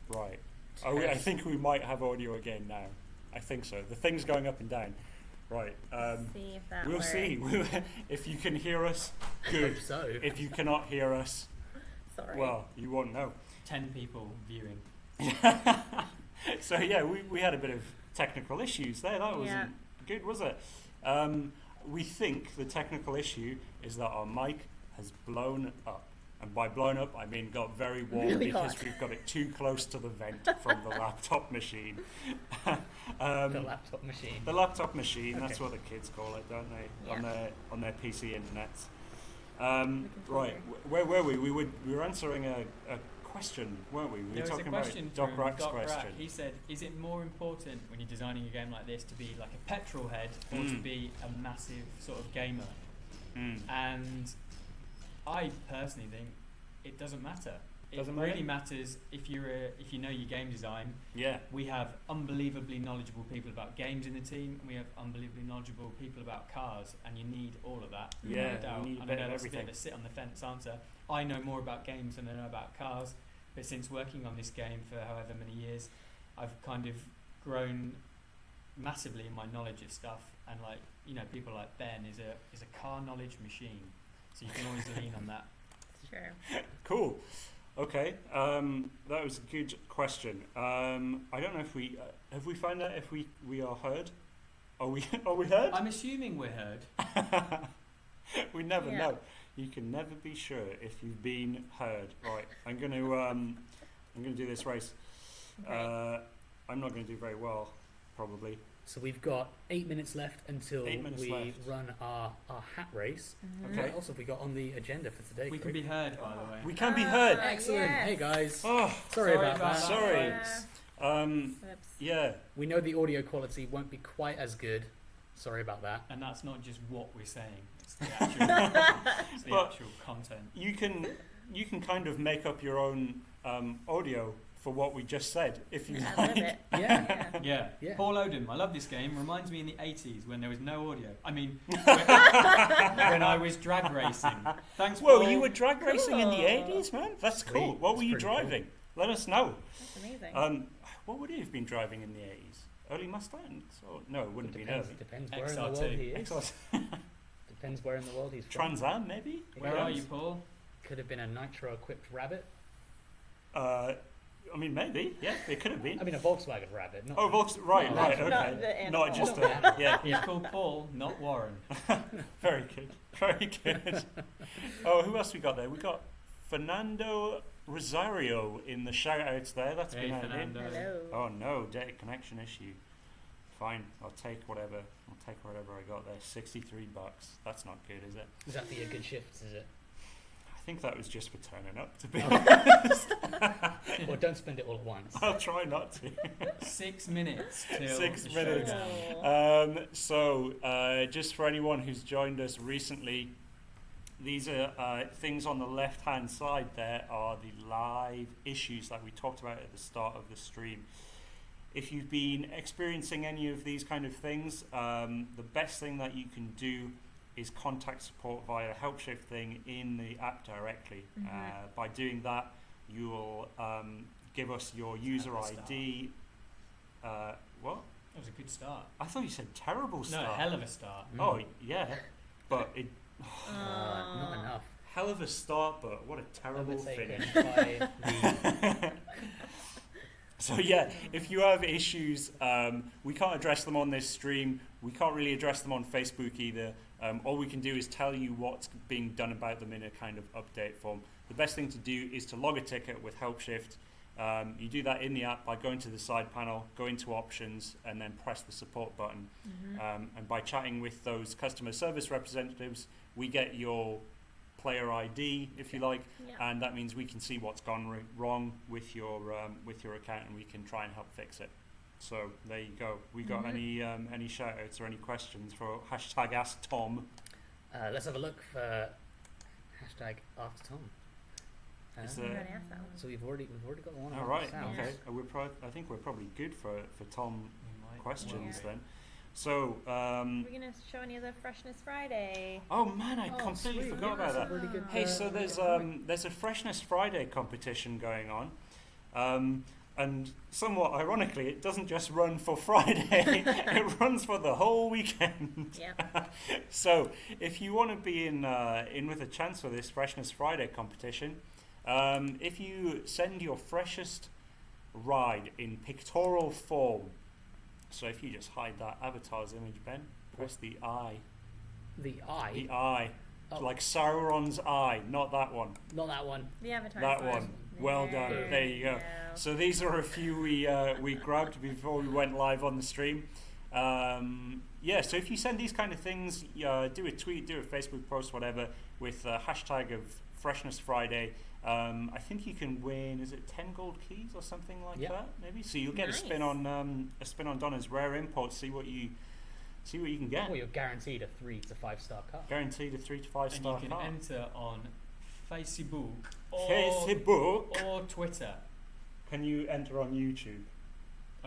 A: Right. I think we might have audio again now. I think so. The thing's going up and down. Right.
C: See if that
A: We'll
C: works.
A: see. If you can hear us, good.
B: Hope so.
A: If you cannot hear us,
C: Sorry.
A: well, you won't know.
D: 10 people viewing.
A: So yeah, we had a bit of technical issues there. That wasn't good, was it? We think the technical issue is that our mic has blown up. And by blown up, I mean got very warm
C: Really
A: because
C: hot.
A: we've got it too close to the vent from the laptop machine.
B: The laptop machine.
A: The laptop machine,
B: Okay.
A: that's what the kids call it, don't they?
C: Yeah.
A: On their PC internets.
C: computer.
A: Right, where were we? We were answering a question, weren't we? We
D: There
A: were
D: was a
A: talking
D: question
A: about Doc
D: from
A: Rack's
D: Doc Rack.
A: question.
D: He said, is it more important when you're designing a game like this to be like a petrol head or to be a massive sort of gamer? And I personally think it doesn't matter.
A: Doesn't
D: It really
A: matter?
D: matters if you know your game design.
A: Yeah.
D: We have unbelievably knowledgeable people about games in the team, and we have unbelievably knowledgeable people about cars, and you need all of that.
A: Yeah,
D: no doubt.
A: you need a
D: And
A: bit
D: I
A: of
D: know that's a bit
A: everything.
D: of a sit on the fence answer. I know more about games than I know about cars, but since working on this game for however many years, I've kind of grown massively in my knowledge of stuff. And like, you know, people like Ben is a car knowledge machine, so you can always lean on that.
C: Sure.
A: Cool. Okay, that was a good question. I don't know if we have we found out if we are heard. Are we heard?
D: I'm assuming we're heard.
A: We never
C: Yeah.
A: know. You can never be sure if you've been heard. Right, I'm gonna do this race.
C: Okay.
A: I'm not going to do very well, probably.
B: So we've got 8 minutes left until
A: 8 minutes
B: we
A: left.
B: run our hat race.
C: Mm-hmm.
A: Okay.
B: What else have we got on the agenda for today?
D: We can
B: Craig?
D: be heard, by the way.
A: We can be heard.
B: Excellent.
C: Yes.
B: Hey guys.
A: Oh,
B: Sorry about that.
A: Sorry.
C: Yeah. Whoops.
A: Yeah.
B: We know the audio quality won't be quite as good. Sorry about that.
D: And that's not just what we're saying; it's the actual, it's the
A: But-
D: actual content.
A: You can kind of make up your own audio for what we just said if you
C: I love
A: like.
C: it.
B: Yeah.
D: Yeah.
B: Yeah.
D: Paul Odom, I love this game. Reminds me in the 80s when there was no audio. I mean, when I was drag racing. Thanks,
A: Whoa,
D: Paul.
A: you were drag racing in the
C: Cool.
A: 80s, man? That's
B: Sweet.
A: cool. What were
B: That's
A: you
B: pretty cool.
A: driving? Let us know.
C: That's amazing.
A: What would you have been driving in the 80s? Early Mustangs? Or, no, it wouldn't have been early.
B: Depends where in the
D: XR2.
B: world he is.
A: XR2.
B: Depends where in the world he's from.
A: Trans Am, maybe?
D: Where are you, Paul?
B: Could have been a nitro-equipped rabbit.
A: I mean, maybe. Yeah, it could have been.
B: I mean, a Volkswagen rabbit. Not
A: Oh, right,
B: No,
A: right,
C: not
A: okay.
C: the
A: Not
C: animal.
A: just
B: Not
A: a, yeah,
D: He's called Paul, not Warren.
A: very good, very good. Oh, who else we got there? We got Fernando Rosario in the shout-outs there. That's
D: Hey,
A: been added in.
D: Fernando.
C: Hello.
A: Oh no, data connection issue. Fine, I'll take whatever I got there. $63. That's not good, is it?
B: Is that for your good shifts, is it?
A: I think that was just for turning up, to be
B: Oh.
A: honest.
B: Or don't spend it all at once.
A: I'll try not to.
D: 6 minutes till
A: 6
D: the
A: minutes.
D: showdown.
A: So, just for anyone who's joined us recently, these are things on the left-hand side there are the live issues that we talked about at the start of the stream. If you've been experiencing any of these kind of things, the best thing that you can do is contact support via the help shift thing in the app directly. By doing that, you'll give us your user
D: Hell of a
A: ID. What?
D: That was a good start.
A: I thought you said terrible start.
D: No, hell of a start.
A: Oh yeah, but it
B: Not enough.
A: hell of a start, but what a terrible
B: Overtaken
A: finish.
B: by the
A: So yeah, if you have issues, we can't address them on this stream. We can't really address them on Facebook either. All we can do is tell you what's being done about them in a kind of update form. The best thing to do is to log a ticket with HelpShift. You do that in the app by going to the side panel, go into options, and then press the support button. And by chatting with those customer service representatives, we get your player ID, if you like, and that means we can see what's gone wrong with your account, and we can try and help fix it. So there you go. We got any shout outs or any questions for hashtag Ask Tom?
B: let's have a look for hashtag Ask Tom.
A: Is
C: We
A: there-
C: already asked that one.
B: So we've already got one.
A: All right,
B: Sounds.
A: okay. I think we're probably good for Tom
D: We might
A: questions
C: Yeah.
A: then. So,
C: We're gonna show any of the Freshness Friday.
A: oh man, I
B: Oh,
A: completely
B: sweet.
A: forgot
B: Yeah,
A: about
B: that's
A: that.
B: a really good,
A: Hey, so there's a Freshness Friday competition going on, and somewhat ironically, it doesn't just run for Friday; it runs for the whole weekend.
C: Yeah.
A: So, if you want to be in with a chance for this Freshness Friday competition, if you send your freshest ride in pictorial form, so if you just hide that avatar's image, Ben, press the eye.
B: The eye.
A: The eye.
B: Oh.
A: Like Sauron's eye, not that one.
B: Not that one.
C: The Avatar.
A: That
C: slide.
A: one. Well done. There you go. So these are a few we grabbed before we went live on the stream. Yeah, so if you send these kind of things, do a tweet, do a Facebook post, whatever, with hashtag of Freshness Friday. I think you can win. Is it 10 gold keys or something like that? Maybe. So you'll get
C: Nice.
A: a spin on Donna's rare import. See what you can get.
B: Well, you're guaranteed a 3 to 5 star car.
A: Guaranteed a 3 to 5
D: And
A: star
D: you can
A: car.
D: enter on Facebook or,
A: Facebook.
D: or Twitter.
A: Can you enter on YouTube?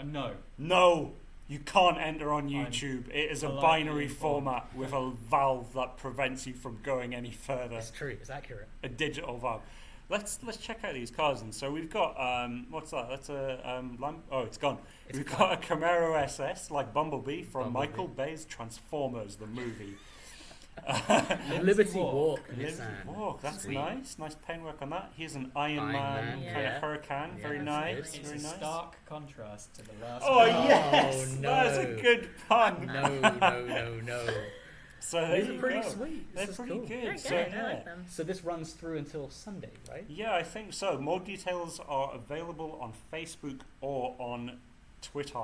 D: No.
A: No, you can't enter on YouTube. It is a
D: politely
A: binary
D: informed.
A: format with a valve that prevents you from going any further.
B: It's true. It's accurate.
A: A digital valve. Let's check out these cars. And so we've got what's that? That's a oh, it's gone.
B: It's
A: We've
B: gone.
A: got a Camaro SS like Bumblebee from
B: Bumblebee.
A: Michael Bay's Transformers, the movie.
B: Liberty Walk.
A: Liberty
B: Nissan.
A: Walk. That's
B: Sweet.
A: nice. Nice paintwork on that. Here's an Iron
B: Iron
A: Man
B: Man,
A: kind
C: yeah.
A: of Huracan.
B: Yeah,
A: Very
B: that's
A: nice.
B: good.
D: It's
A: Very
D: a
A: nice.
D: stark contrast to the last
A: Oh
D: one.
A: yes,
B: Oh,
A: that's a
B: no.
A: good pun.
B: No.
A: So there
B: These
A: you
B: are pretty
A: go.
B: sweet.
A: They're
B: This is
A: pretty
B: cool.
A: good.
C: Very
A: So,
C: good. I
A: yeah.
C: like them.
B: So this runs through until Sunday, right?
A: Yeah, I think so. More details are available on Facebook or on Twitter.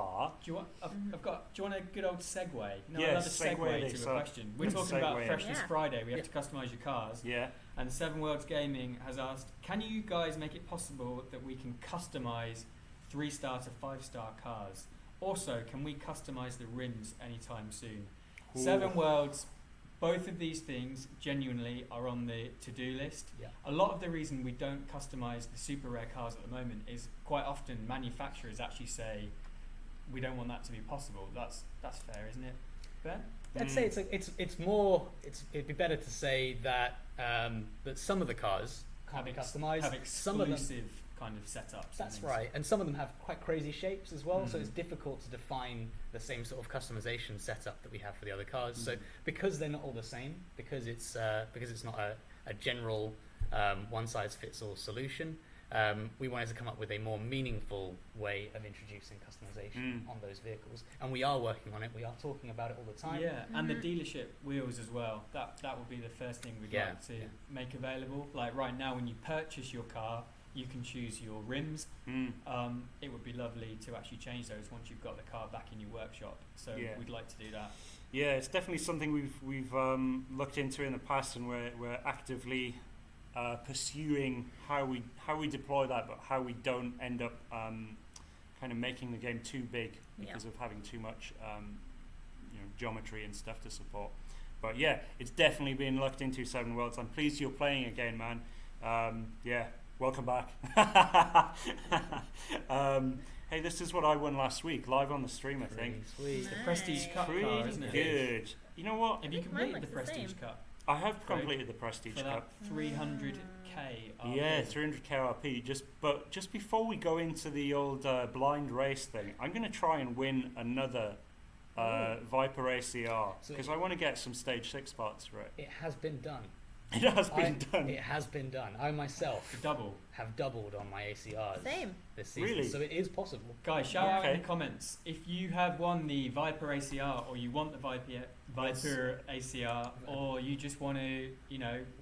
D: Do you want? I've got. Do you want a good old segue? No,
A: Yeah,
D: I love a
A: segue
D: segue
A: this
D: to a
A: up.
D: question. We're talking about
A: Segue.
D: Freshness
C: Yeah.
D: Friday. We have
B: Yeah.
D: to customize your cars.
A: Yeah.
D: And Seven Worlds Gaming has asked, can you guys make it possible that we can customize 3-star to 5-star cars? Also, can we customize the rims anytime soon?
A: Ooh.
D: Seven Worlds, both of these things genuinely are on the to-do list.
B: Yeah.
D: A lot of the reason we don't customize the super rare cars at the moment is quite often manufacturers actually say we don't want that to be possible. That's fair, isn't it, Ben?
B: I'd say it'd be better to say that that some of the cars can't be customized.
D: Have
B: Some of them,
D: exclusive kind of setups. and
B: that's
D: things.
B: right, and some of them have quite crazy shapes as well. So
D: Mm.
B: it's difficult to define the same sort of customization setup that we have for the other cars. So
D: Mm.
B: because they're not all the same, because it's not a general one size fits all solution. We wanted to come up with a more meaningful way of introducing customization on those vehicles, and we are working on it. We are talking about it all the time.
D: Yeah, and the dealership wheels as well. That would be the first thing we'd like to make available. Like right now, when you purchase your car, you can choose your rims. It would be lovely to actually change those once you've got the car back in your workshop. So
A: Yeah.
D: we'd like to do that.
A: Yeah, it's definitely something we've looked into in the past, and we're actively pursuing how we deploy that, but how we don't end up kind of making the game too big because of having too much geometry and stuff to support. But yeah, it's definitely been looked into. Seven Worlds. I'm pleased you're playing again, man. Yeah, welcome back. Hey, this is what I won last week, live on the stream, I think.
B: Sweet.
D: The Prestige Cup car,
A: Pretty
D: isn't it?
A: good. You know what?
D: Have you
C: I think mine
D: completed the
C: looks the
D: Prestige
C: same.
D: Cup
A: I have
D: Great.
A: completed the Prestige
D: for
A: Cup.
D: that 300k RP.
A: Yeah, 300 KRP. Just before we go into the old blind race thing, I'm going to try and win another Viper ACR
B: So-
A: because I want to get some stage 6 spots for it.
B: It has been done.
A: It has been done.
B: It has been done. I myself
D: The double.
B: have doubled on my ACRs
C: Same.
B: this season,
A: Really?
B: so it is possible.
D: Guys, shout out in
A: Okay.
D: the comments if you have won the Viper ACR or you want the Viper ACR or you just want to,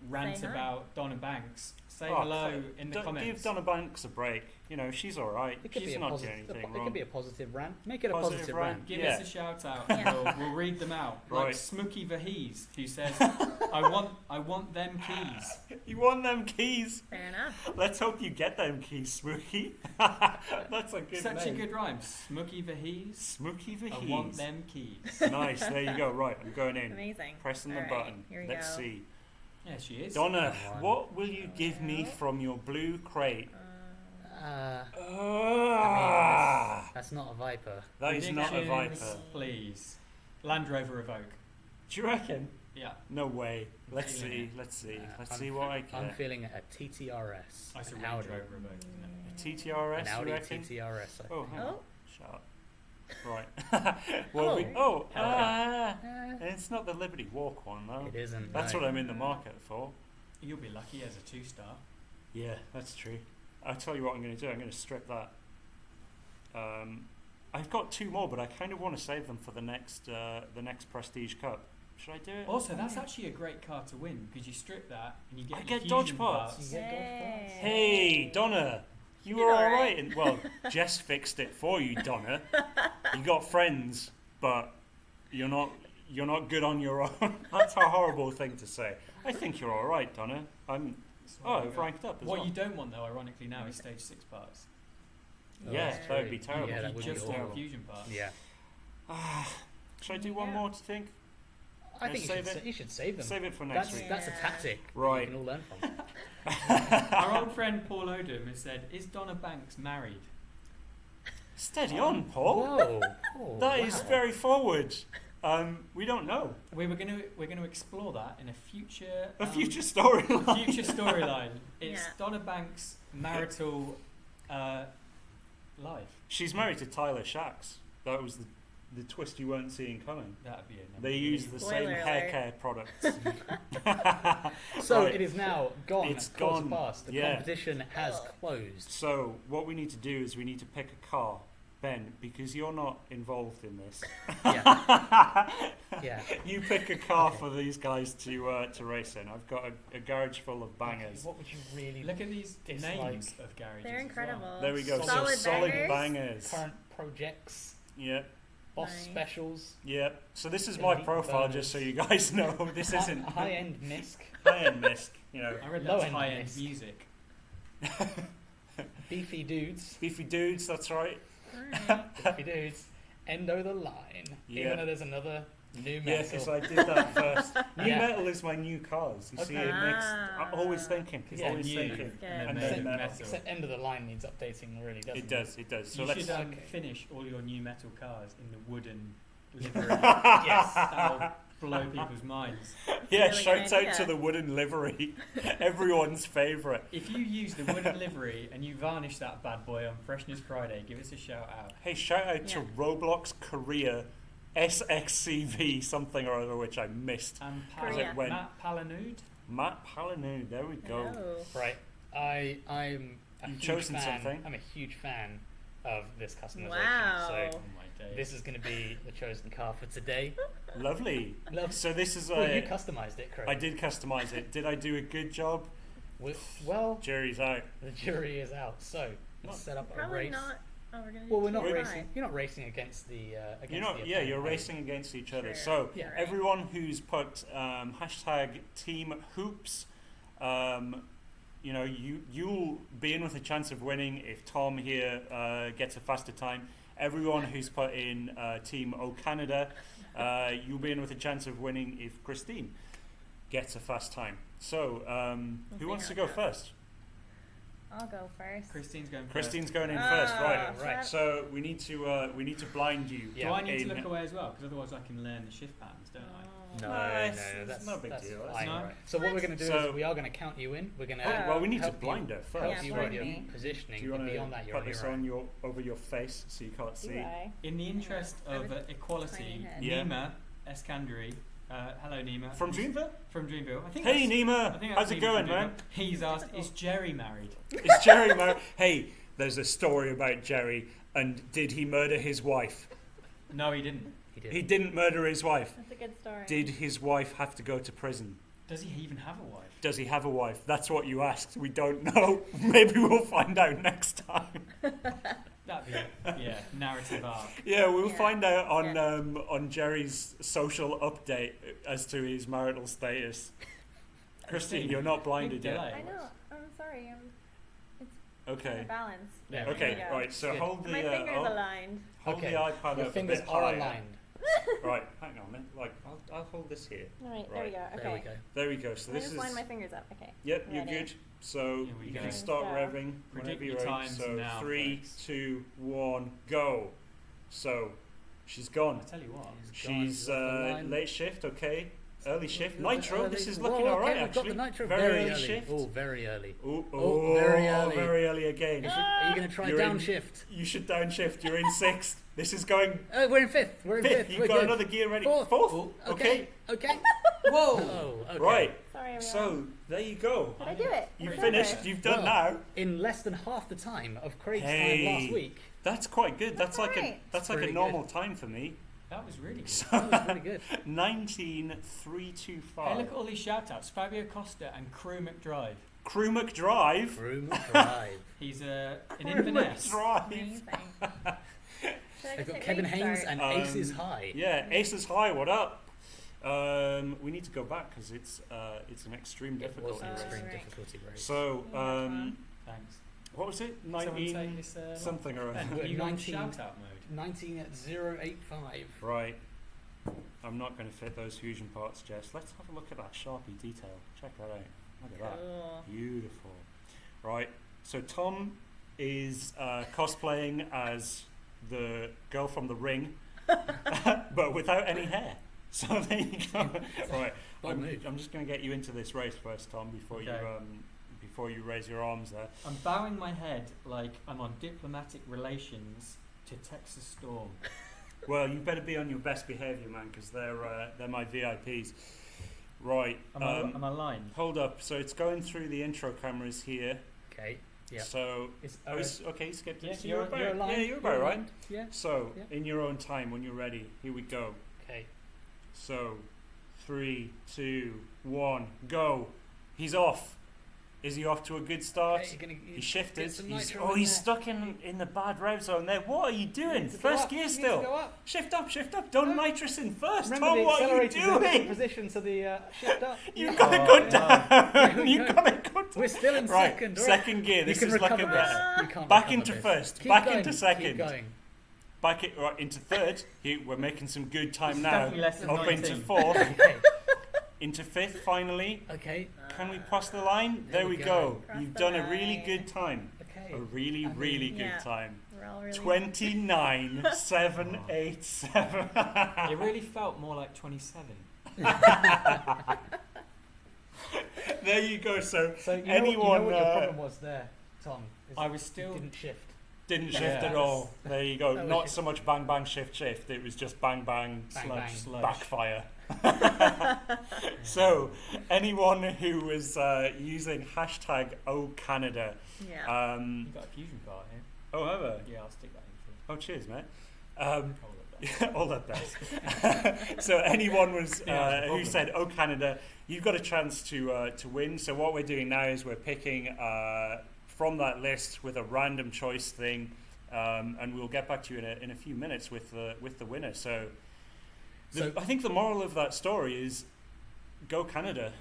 D: rant
C: Say hi.
D: about Donna Banks. Say
A: Oh,
D: hello in the comments.
A: Give Donna Banks a break. She's all right.
B: It could
A: She's
B: be a
A: not
B: positive.
A: doing anything
B: It
A: wrong.
B: could be a positive rant. Make it a
A: Positive
B: positive
A: rant.
B: rant.
D: Give
A: Yeah.
D: us a shout out
C: Yeah.
D: and we'll read them out.
A: Right.
D: Like Smokey Vahees, who says, I want them keys.
A: You want them keys?
C: Fair enough.
A: Let's hope you get them keys, Smooky. That's a good
D: Such
A: name.
D: a good rhyme. Smokey Vahees.
A: Smooky
D: I
A: Vahees.
D: want them keys.
A: Nice. There you go. Right, I'm going in.
C: Amazing.
A: Pressing the
C: All right,
A: button.
C: here we
A: Let's
C: go.
A: see.
D: Yeah, she is.
A: Donna,
B: Come on.
A: what will you give me from your blue crate?
B: That's not a Viper.
A: That is not a
D: Predictions,
A: Viper.
D: Please. Land Rover Evoque.
A: Do you reckon?
D: Yeah.
A: No way. Let's
D: Feeling
A: see. Let's see. Let's
B: I'm
A: see what I
B: I'm
A: get.
B: feeling a TTRS.
D: I said
B: an
D: Range
B: Audi.
D: Rover Evoque. No.
A: A TTRS,
B: An Audi
A: you reckon?
B: TTRS.
A: Oh, hang on.
C: Oh.
A: Shut up. Right. well, it's not the Liberty Walk one, though.
B: It isn't.
A: That's
B: no.
A: what I'm in the market for.
D: You'll be lucky as a 2-star.
A: Yeah, that's true. I'll tell you what I'm going to do. I'm going to strip that. I've got 2 more, but I kind of want to save them for the next Prestige Cup. Should I do it?
D: Also, that's actually a great car to win because you strip that and you get
A: I
D: your
A: get dodge
D: fusion
A: parts.
B: You get golf balls.
A: Hey, Donna, you
C: Did
A: were
C: all
A: all
C: right.
A: right. And, well, Jess fixed it for you, Donna. You got friends, but you're not good on your own. That's a horrible thing to say. I think you're all right, Donna. I've ranked up as
D: What
A: well.
D: you don't want, though, ironically, now is stage 6 parts.
B: Oh,
A: Yeah,
B: that's
A: that would
B: true.
A: be terrible.
B: Yeah, that
D: You
B: would be
D: just want
B: awful.
D: fusion parts.
B: Yeah.
A: Should I do one
C: Yeah.
A: more? Do you think?
B: I think
A: Save it.
B: you should save them.
A: Save it for next week.
B: That's a
C: Yeah.
B: tactic
A: Right.
B: you can all learn from.
D: Our old friend Paul Odom has said, "Is Donna Banks married?"
A: Steady on, Paul.
B: Whoa. Oh,
A: That is
B: wow.
A: very forward. We don't know.
D: We're gonna explore that in a future
A: A future storyline.
D: future storyline. It's
C: Yeah.
D: Donna Banks' marital life.
A: She's married to Tyler Shacks. That was the twist you weren't seeing coming.
D: That'd be a
A: They use the same
C: Spoiler
A: hair
C: alert.
A: care products.
B: So
A: Right.
B: it is now gone.
A: It's
B: quarter
A: gone.
B: past. The
A: Yeah.
B: competition has closed.
A: So what we need to do is we need to pick a car, Ben, because you're not involved in this.
B: Yeah. Yeah.
A: You pick a car for these guys to race in. I've got a garage full of bangers.
B: What would you really
D: Look at these
B: Dislike.
D: names of garages.
C: They're
D: as
C: incredible.
D: well.
A: There we go.
C: Solid
A: so solid
C: bangers.
A: bangers.
B: current projects,
A: Yep.
B: boss
C: Nice.
B: specials,
A: Yep. So this is my
B: Elite
A: profile,
B: burners.
A: just so you guys know. This isn't
B: high end misc,
A: high-end misc.
D: I read
B: Low
D: that's
B: end
D: high-end
B: disc.
D: music.
B: beefy dudes,
A: Beefy dudes. That's right.
C: Alright.
B: beefy dudes, endo the line.
A: Yeah.
B: Even though there's another new
A: Yeah,
B: metal.
A: because I did that first. New
B: Yeah.
A: metal is my new cars. You see, it makes. I'm always thinking.
B: Yeah,
A: always
D: new.
A: thinking.
C: Good.
D: And
A: And
D: then
A: then metal.
D: metal.
B: Except end of the line needs updating, really, doesn't
A: It does. It does. So
D: you
A: let's.
D: should
B: Okay.
D: finish all your new metal cars in the wooden livery.
B: Yes.
D: That'll blow people's minds.
A: Yeah,
C: Really
A: shout
C: good
A: out
C: idea.
A: to the wooden livery. Everyone's favourite.
D: If you use the wooden livery and you varnish that bad boy on Freshness Friday, give us a shout out.
A: Hey, shout out to
C: Yeah.
A: Roblox Korea SXCV something or other, which I missed.
D: And
C: Korea.
A: When-
D: Matt Palanud.
A: Matt Palinu, there we go.
C: Oh.
B: Right. I'm a
A: You've
B: huge
A: chosen
B: fan.
A: something.
B: I'm a huge fan of this customization.
C: Wow.
B: So
D: Oh my days.
B: this is going to be the chosen car for today.
A: Lovely.
B: Love.
A: So this is
B: Well, you customized it, Craig.
A: I did customize it. Did I do a good job?
B: Well,
A: Jury's out.
B: the jury is out. So let's set up a
C: Probably
B: race.
C: not. Oh, we're gonna.
B: Well,
C: do
B: we're not
C: two
B: racing.
C: try.
B: You're not racing against the. Against
A: You're not.
B: the
A: Yeah,
B: opponent,
A: you're
B: are you?
A: racing against each other.
C: Sure.
A: So
B: Yeah.
A: everyone who's put hashtag Team Hoops, you'll be in with a chance of winning if Tom here gets a faster time. Everyone who's put in Team O Canada, you'll be in with a chance of winning if Christine gets a fast time. So
C: We'll
A: who
C: see
A: wants
C: how
A: to
C: it
A: go
C: goes.
A: first?
C: I'll go first.
D: Christine's going first.
A: Christine's going in first, right?
B: right.
A: So we need to blind you.
B: Yeah.
D: Do I need to
A: in-
D: look away as well? Because otherwise I can learn the shift patterns, don't I?
B: That's
A: no big
B: that's
A: deal. That's
B: fine.
D: No.
B: So what we're going to do
A: So-
B: is we are going to count you in. We're going to.
A: well, we need to
B: help
A: blind
B: you,
A: her
B: help
A: first.
B: you
C: blind
B: with your
C: me.
B: positioning.
A: Do you
B: but
A: want
B: beyond
A: to
B: that, you're
A: put
B: on
A: this
B: your own.
A: on over your face so you can't see?
D: In the interest
C: I have
D: of
C: a tiny
D: equality,
C: head.
A: Yeah.
D: Nima Eskandari, hello Nima.
A: From Dreamville?
D: From Dreamville. I think
A: Hey
D: that's-
A: Nima,
D: I think
A: how's
D: that's
A: it
D: Nima
A: going,
D: from
A: man?
D: Dreamville. He's asked, is Jerry married?
A: Is Jerry married? Hey, there's a story about Jerry, and did he murder his wife?
D: No, he didn't.
A: He didn't murder his wife.
C: That's a good story.
A: Did his wife have to go to prison?
D: Does he even have a wife?
A: Does he have a wife? That's what you asked. We don't know. Maybe we'll find out next time.
D: That'd be, narrative arc.
A: Yeah, we'll
C: Yeah.
A: find out on
C: Yeah.
A: on Jerry's social update as to his marital status. Christine, you're not blinded
D: Big
A: yet.
D: delay.
C: I know. I'm sorry. I'm
A: Okay.
C: balance.
B: There
C: There
A: Okay.
C: we go.
A: Right. So
B: Good.
A: hold the
C: My fingers aligned.
A: hold
B: Okay.
A: the iPad
B: Your
A: up
B: fingers
A: a bit
B: are
A: higher.
B: aligned.
A: Right. Hang on. Then. Like I'll hold this here.
C: All right, there
A: Right.
C: we go. Okay.
B: There we go.
A: There we go. So
C: I
A: this
C: just
A: is.
C: lined my fingers up. Okay.
A: Yep, you're
C: Ready.
A: good. So
D: Here we
A: you
D: go.
A: can start
C: Go.
A: revving whenever
D: Predict
A: you're
D: your
A: ready.
D: times
A: So
D: now,
A: 3,
D: folks.
A: 2, 1, go. So she's gone.
D: I tell you what.
A: She's
B: Gone off the line.
A: late shift, okay. Early shift.
B: Little bit
A: Nitro,
B: early.
A: this is
B: Whoa,
A: looking alright
B: okay, we've got
A: actually.
B: the nitro
A: very
B: very
A: early
B: early.
A: shift.
B: Oh, very early.
A: Oh,
B: very early.
A: very early again.
B: Are you going to try
A: You're in-
B: downshift?
A: You should downshift. You're in sixth. This is going
B: Oh, we're in fifth. We're in
A: fifth.
B: fifth.
A: You've
B: We're
A: got
B: good.
A: another gear ready.
B: Fourth.
A: Okay.
B: Okay.
D: Whoa!
B: Oh, okay.
A: Right.
C: Sorry, everyone.
A: So there you go.
C: Did I do it?
A: You
C: It's
A: finished.
C: over.
A: You've done
B: Well,
A: now.
B: in less than half the time of Craig's
A: Hey.
B: time last week.
A: That's quite good. That's like a
C: alright.
A: that's like a
B: Pretty
A: normal time for me.
D: That was really good.
B: That was pretty good.
A: 19,325.
D: Hey, look at all these shout outs. Fabio Costa and Crew McDrive.
A: Crew McDrive.
B: Room drive.
D: He's an
A: Crew
D: Inverness.
A: McDrive.
C: Amazing. Should I
B: They've
C: just
B: got
C: hit
B: Kevin Haynes
C: restart?
B: and
A: Um,
B: Aces High.
A: Yeah, Aces High. What up? We need to go back because it's an extreme
B: It was
A: difficulty
B: an
C: race.
B: extreme
C: Right.
B: difficulty race.
A: So
D: Thanks.
A: what was it?
D: Someone say
A: 19
D: this,
A: something or
D: Ben,
A: other.
D: you got
B: 19.
D: shout out mode.
B: 19085.
A: Right. I'm not going to fit those fusion parts, Jess. Let's have a look at that Sharpie detail. Check that out. Look at that.
C: Cool.
A: Beautiful. Right. So Tom is cosplaying as the girl from The Ring, but without any hair. So there you go. Right.
B: Bold move.
A: I'm just going to get you into this race first, Tom, before
D: Okay.
A: before you raise your arms there.
D: I'm bowing my head like I'm on diplomatic relations to Texas Storm.
A: Well, you better be on your best behaviour, man, because they're my VIPs. Right.
D: Am I aligned?
A: Hold up. So it's going through the intro cameras here.
B: Okay. Yeah.
A: So
B: It's,
A: okay, skip
D: Yeah,
A: this.
D: you're
B: aligned.
A: Yeah, you're about right.
B: aligned. Yeah.
A: So
B: Yeah.
A: in your own time, when you're ready, here we go.
B: Okay.
A: So 3, 2, 1, go. He's off. Is he off to a good start?
B: Okay, you're gonna
A: He shifted.
B: get some
A: He's,
B: nitro
A: he's
B: there.
A: stuck in the bad rev zone there. What are you
B: You
A: doing?
B: need to go
A: First
B: up.
A: gear
B: You need to
A: still.
B: go up.
A: Shift up. Don't nitrous in first.
B: Remember
A: Tom,
B: the
A: what are you
B: accelerator's in a different
A: doing?
B: position, so the shift up.
A: You've got to
D: Oh,
A: go
D: yeah.
A: down. You've got to go down.
B: We're still in
A: Right,
B: second. Right?
A: second gear.
B: You
A: This
B: can
A: is
B: recover
A: looking
B: this.
A: better.
B: You can't
A: Back
B: recover
A: into
B: this.
A: first,
B: Keep
A: back
B: going,
A: into second.
B: Keep going.
A: Right into third. We're making some good time
D: It's
A: now.
D: definitely less than
A: Up
D: 19.
A: into fourth.
B: Okay.
A: Into fifth, finally.
B: Okay.
A: Can we cross the line?
B: There
A: There
B: we
A: we
B: go.
A: go.
C: Cross
A: You've
C: the
A: done a really
C: line.
A: good time.
B: Okay.
A: A really,
B: I mean,
A: really good
C: yeah.
A: time.
C: We're all really
A: 29,787.
D: It really felt more like 27.
A: There you go. So,
B: So you know,
A: anyone
B: what your problem was there, Tom? Is
D: I was
B: you
D: still.
B: didn't shift.
A: didn't shift
D: Yeah.
A: at all. There you go.
B: That was
A: Not
B: it.
A: so much bang bang shift. It was just bang bang
B: Bang,
D: Sludge,
B: bang.
D: sludge.
A: backfire. So anyone who was using hashtag #OCanada,
C: Yeah.
D: You got a fusion part here.
A: oh ever,
D: Yeah, I'll stick that in for you.
A: oh cheers, mate.
D: Hold it there.
A: All that best. So anyone was
D: Yeah,
A: who said Canada, you've got a chance to win. So what we're doing now is we're picking from that list with a random choice thing, and we'll get back to you in a few minutes with the winner. So I think the moral of that story is go Canada,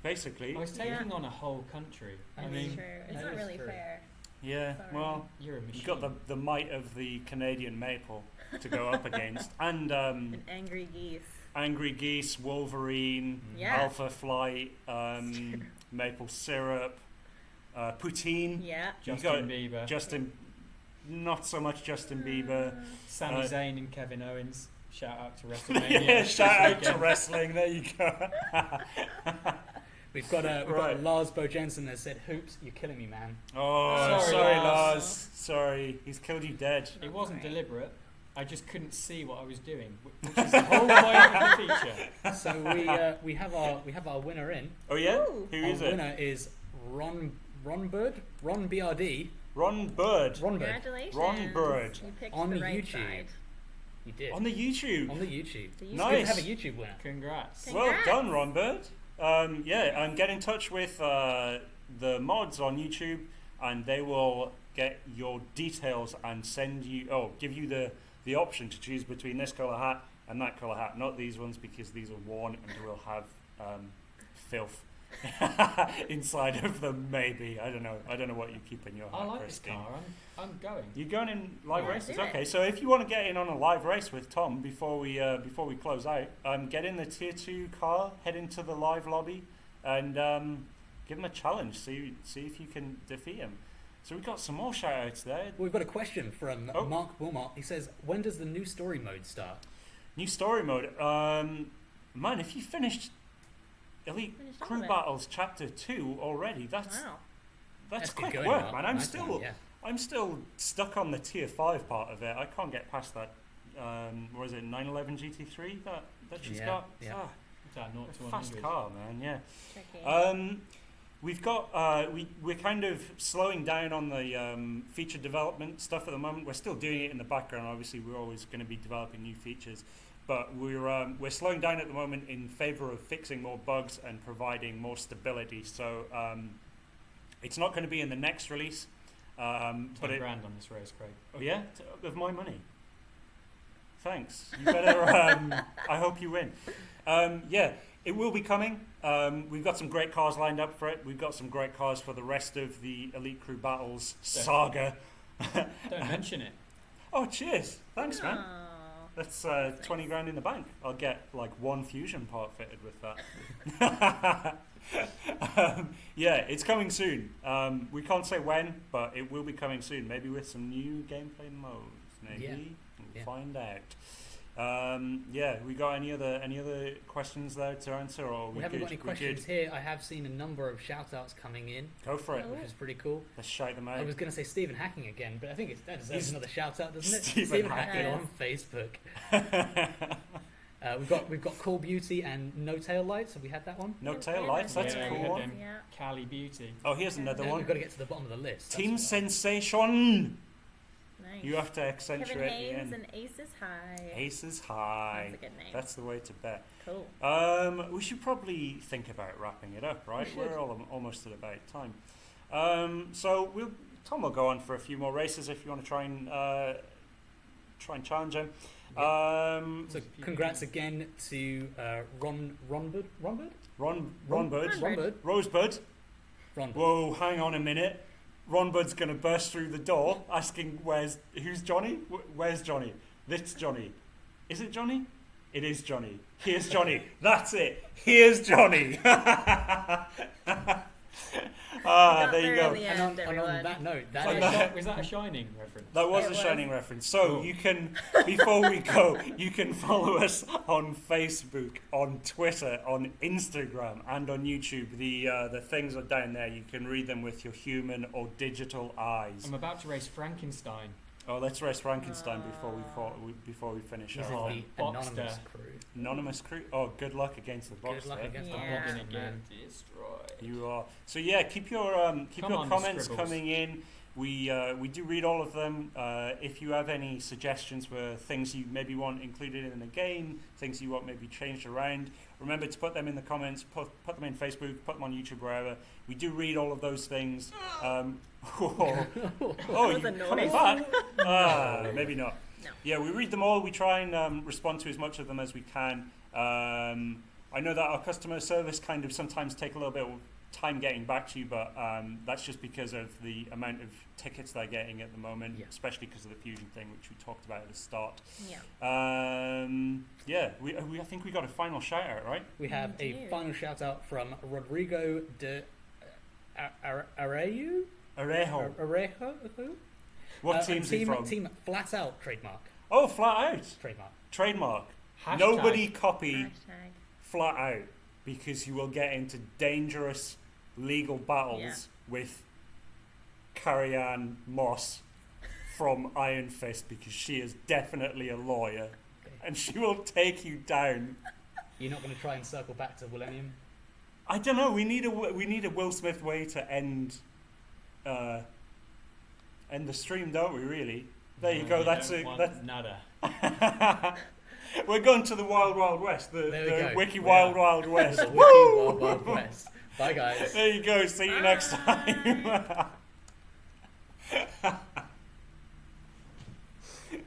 A: basically.
D: I was taking on a whole country. I
C: That's
D: mean,
C: true. It's
B: that
C: not
B: is
C: really
B: true.
C: fair.
A: Yeah,
C: Sorry.
A: well,
D: you're a machine.
A: you've got the might of the Canadian maple to go up against, and
C: An angry geese.
A: Angry Geese, Wolverine,
C: Yeah.
A: Alpha Flight, maple syrup, poutine.
C: Yeah.
D: Justin Bieber,
A: Justin, not so much Justin Bieber.
D: Sami
A: uh,
D: Zayn and Kevin Owens. Shout out to WrestleMania.
A: Yeah, shout out to wrestling. There you go.
B: We've got
A: Right.
B: Lars Bo Jensen that said, "Hoops, you're killing me, man."
A: Oh,
D: Sorry,
A: sorry,
D: Lars.
A: Lars. Sorry, he's killed you dead.
D: It wasn't
C: Right.
D: deliberate. I just couldn't see what I was doing, which is the whole point of the feature.
B: So we have our winner in.
A: Oh yeah,
C: Ooh.
A: who
B: Our
A: is it?
B: winner is Ron Bird, Ron BRD.
A: Ron Bird
B: Ron Bird.
C: Congratulations.
A: Ron Bird.
C: You picked
B: On
C: the right
B: YouTube.
C: side.
B: You did
A: on the YouTube.
B: on the YouTube.
C: The
B: It's
A: Nice.
B: good to have a YouTube winner.
D: Congrats.
C: Thank-
A: Well
C: Congrats.
A: done, Ron Bird. Yeah, get in touch with the mods on YouTube, and they will get your details and send you. Give you the option to choose between this color hat and that color hat. Not these ones because these are worn and will have filth inside of them. Maybe I don't know. I don't know what you keep in your hat,
D: I like this
A: Christine.
D: car. I'm going.
A: You're going in live
C: Yeah,
A: races,
C: do it.
A: okay? So if you want to get in on a live race with Tom before we close out, get in the tier 2 car, head into the live lobby, and give him a challenge. See if you can defeat him. So we've got some more shout outs there.
B: We've got a question from
A: Oh.
B: Mark Wilmot. He says, "When does the new story mode start?"
A: New story mode. Man, if you finished Elite
C: Finished all
A: Crew
C: of it.
A: Battles Chapter 2 already, that's
C: Wow.
A: that's
B: good
A: quick
B: going,
A: work,
B: Mark.
A: man. I'm
B: Nice
A: still
B: one, yeah.
A: I'm still stuck on the tier 5 part of it. I can't get past that. What is it, 911 GT3 that she's
B: Yeah,
A: got?
B: yeah.
A: Ah,
D: Is that 0 to
A: a fast
D: 100?
A: car, man. Yeah.
C: Tricky.
A: We've got we're kind of slowing down on the feature development stuff at the moment. We're still doing it in the background. Obviously, we're always going to be developing new features, but we're slowing down at the moment in favor of fixing more bugs and providing more stability. So it's not going to be in the next release. But
D: 10 grand on this race, Craig.
A: Oh yeah, of my money. Thanks. You better. I hope you win. Yeah, it will be coming. We've got some great cars lined up for it. We've got some great cars for the rest of the Elite Crew Battles saga.
D: Don't mention it.
A: Oh, cheers! Thanks, man.
C: Aw.
A: That's 20 grand in the bank. I'll get like one fusion part fitted with that. Yeah, it's coming soon. We can't say when, but it will be coming soon. Maybe with some new gameplay modes. Maybe
B: Yeah.
A: we'll
B: Yeah.
A: find out. Yeah, we got any other questions there to answer, or
B: We haven't got any
A: we
B: questions
A: good?
B: here. I have seen a number of shout outs coming in,
A: Go for it.
C: Oh.
B: which is pretty cool.
A: Let's shout them
B: I
A: out.
B: was going to say Stephen Hacking again, but I think that deserves
A: He's-
B: another shout out, doesn't it?
A: Stephen
B: Hacking
C: Hacking.
B: on Facebook. We've got Cool Beauty and No Tail Lights. Have we had that one?
A: No
C: Yeah,
A: tail
C: yeah,
A: lights. That's
D: yeah,
A: a
D: we
A: cool
D: had
A: one.
D: them.
C: Yeah.
D: Cali Beauty.
A: Oh, here's another
B: We've
A: one.
B: got to get to the bottom of the list.
A: Team
B: That's
A: Sensation.
C: Nice.
A: You have to accentuate
C: Kevin
A: the
C: Hayes
A: end.
C: and Aces High.
A: Aces
C: That's
A: high.
C: a good name.
A: That's the way to bet.
C: Cool.
A: We should probably think about wrapping it up, right?
B: should.
A: We're almost at about time. So Tom will go on for a few more races if you want to try and challenge him.
B: So congrats again to Ronbud?
A: Ronbud, Rosebud.
B: Ronbud.
A: Whoa, hang on a minute. Ronbud's going to burst through the door asking who's Johnny? Where's Johnny? That's Johnny. Is it Johnny? It is Johnny. Here's Johnny. That's it. Here's Johnny.
C: Got
A: there you
C: there
A: go.
C: in the
B: And
C: end,
B: on
C: everyone.
B: that note,
D: Was
B: that is
D: that a Shining reference?
A: That was
C: It
A: a
C: was.
A: Shining reference. So
D: Cool.
A: you can, before we go, you can follow us on Facebook, on Twitter, on Instagram, and on YouTube. The things are down there. You can read them with your human or digital eyes.
D: I'm about to race Frankenstein.
A: Oh, let's race Frankenstein before we finish
B: this is
A: our
B: the
D: Boxster.
B: anonymous crew.
A: anonymous crew. Oh, good luck against the box.
B: Good luck against the
C: Yeah.
B: box.
D: Gonna get destroyed.
A: You are. So yeah, keep your
D: Come on,
A: comments
D: scribbles.
A: coming in. We do read all of them. If you have any suggestions for things you maybe want included in the game, things you want maybe changed around, remember to put them in the comments. Put them in Facebook. Put them on YouTube, wherever. We do read all of those things. Oh,
C: was
A: you
C: a
A: coming
C: noise.
A: back? Maybe not.
C: No.
A: Yeah, we read them all. We try and respond to as much of them as we can. I know that our customer service kind of sometimes take a little bit of time getting back to you, but that's just because of the amount of tickets they're getting at the moment,
B: Yeah.
A: especially because of the fusion thing, which we talked about at the start.
C: Yeah.
A: Yeah, I think we got a final shout out, right?
B: We have
C: We
B: a
C: do.
B: final shout out from Rodrigo de Arejo.
A: Arejo.
B: Arejo?
A: What team's he from?
B: Team Flat Out trademark.
A: Oh, flat out.
B: Trademark.
A: Trademark.
D: Hashtag.
A: Nobody copy
C: Hashtag.
A: flat out, because you will get into dangerous legal battles with Carrie-Anne Moss from Iron Fist, because she is definitely a lawyer, and she will take you down.
B: You're not going to try and circle back to Millennium?
A: I don't know. We need a Will Smith way to end the stream, don't we? Really? There you go. That's it. That's
D: nada.
A: We're going to the Wild Wild West, the
B: go.
A: Wiki Wild Wild West.
B: The Wiki Wild Wild West. Bye, guys.
A: There you go. See you next time.
C: What does it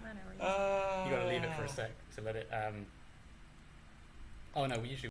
C: matter?
B: You got to leave it for a sec to let it. Oh no, we usually.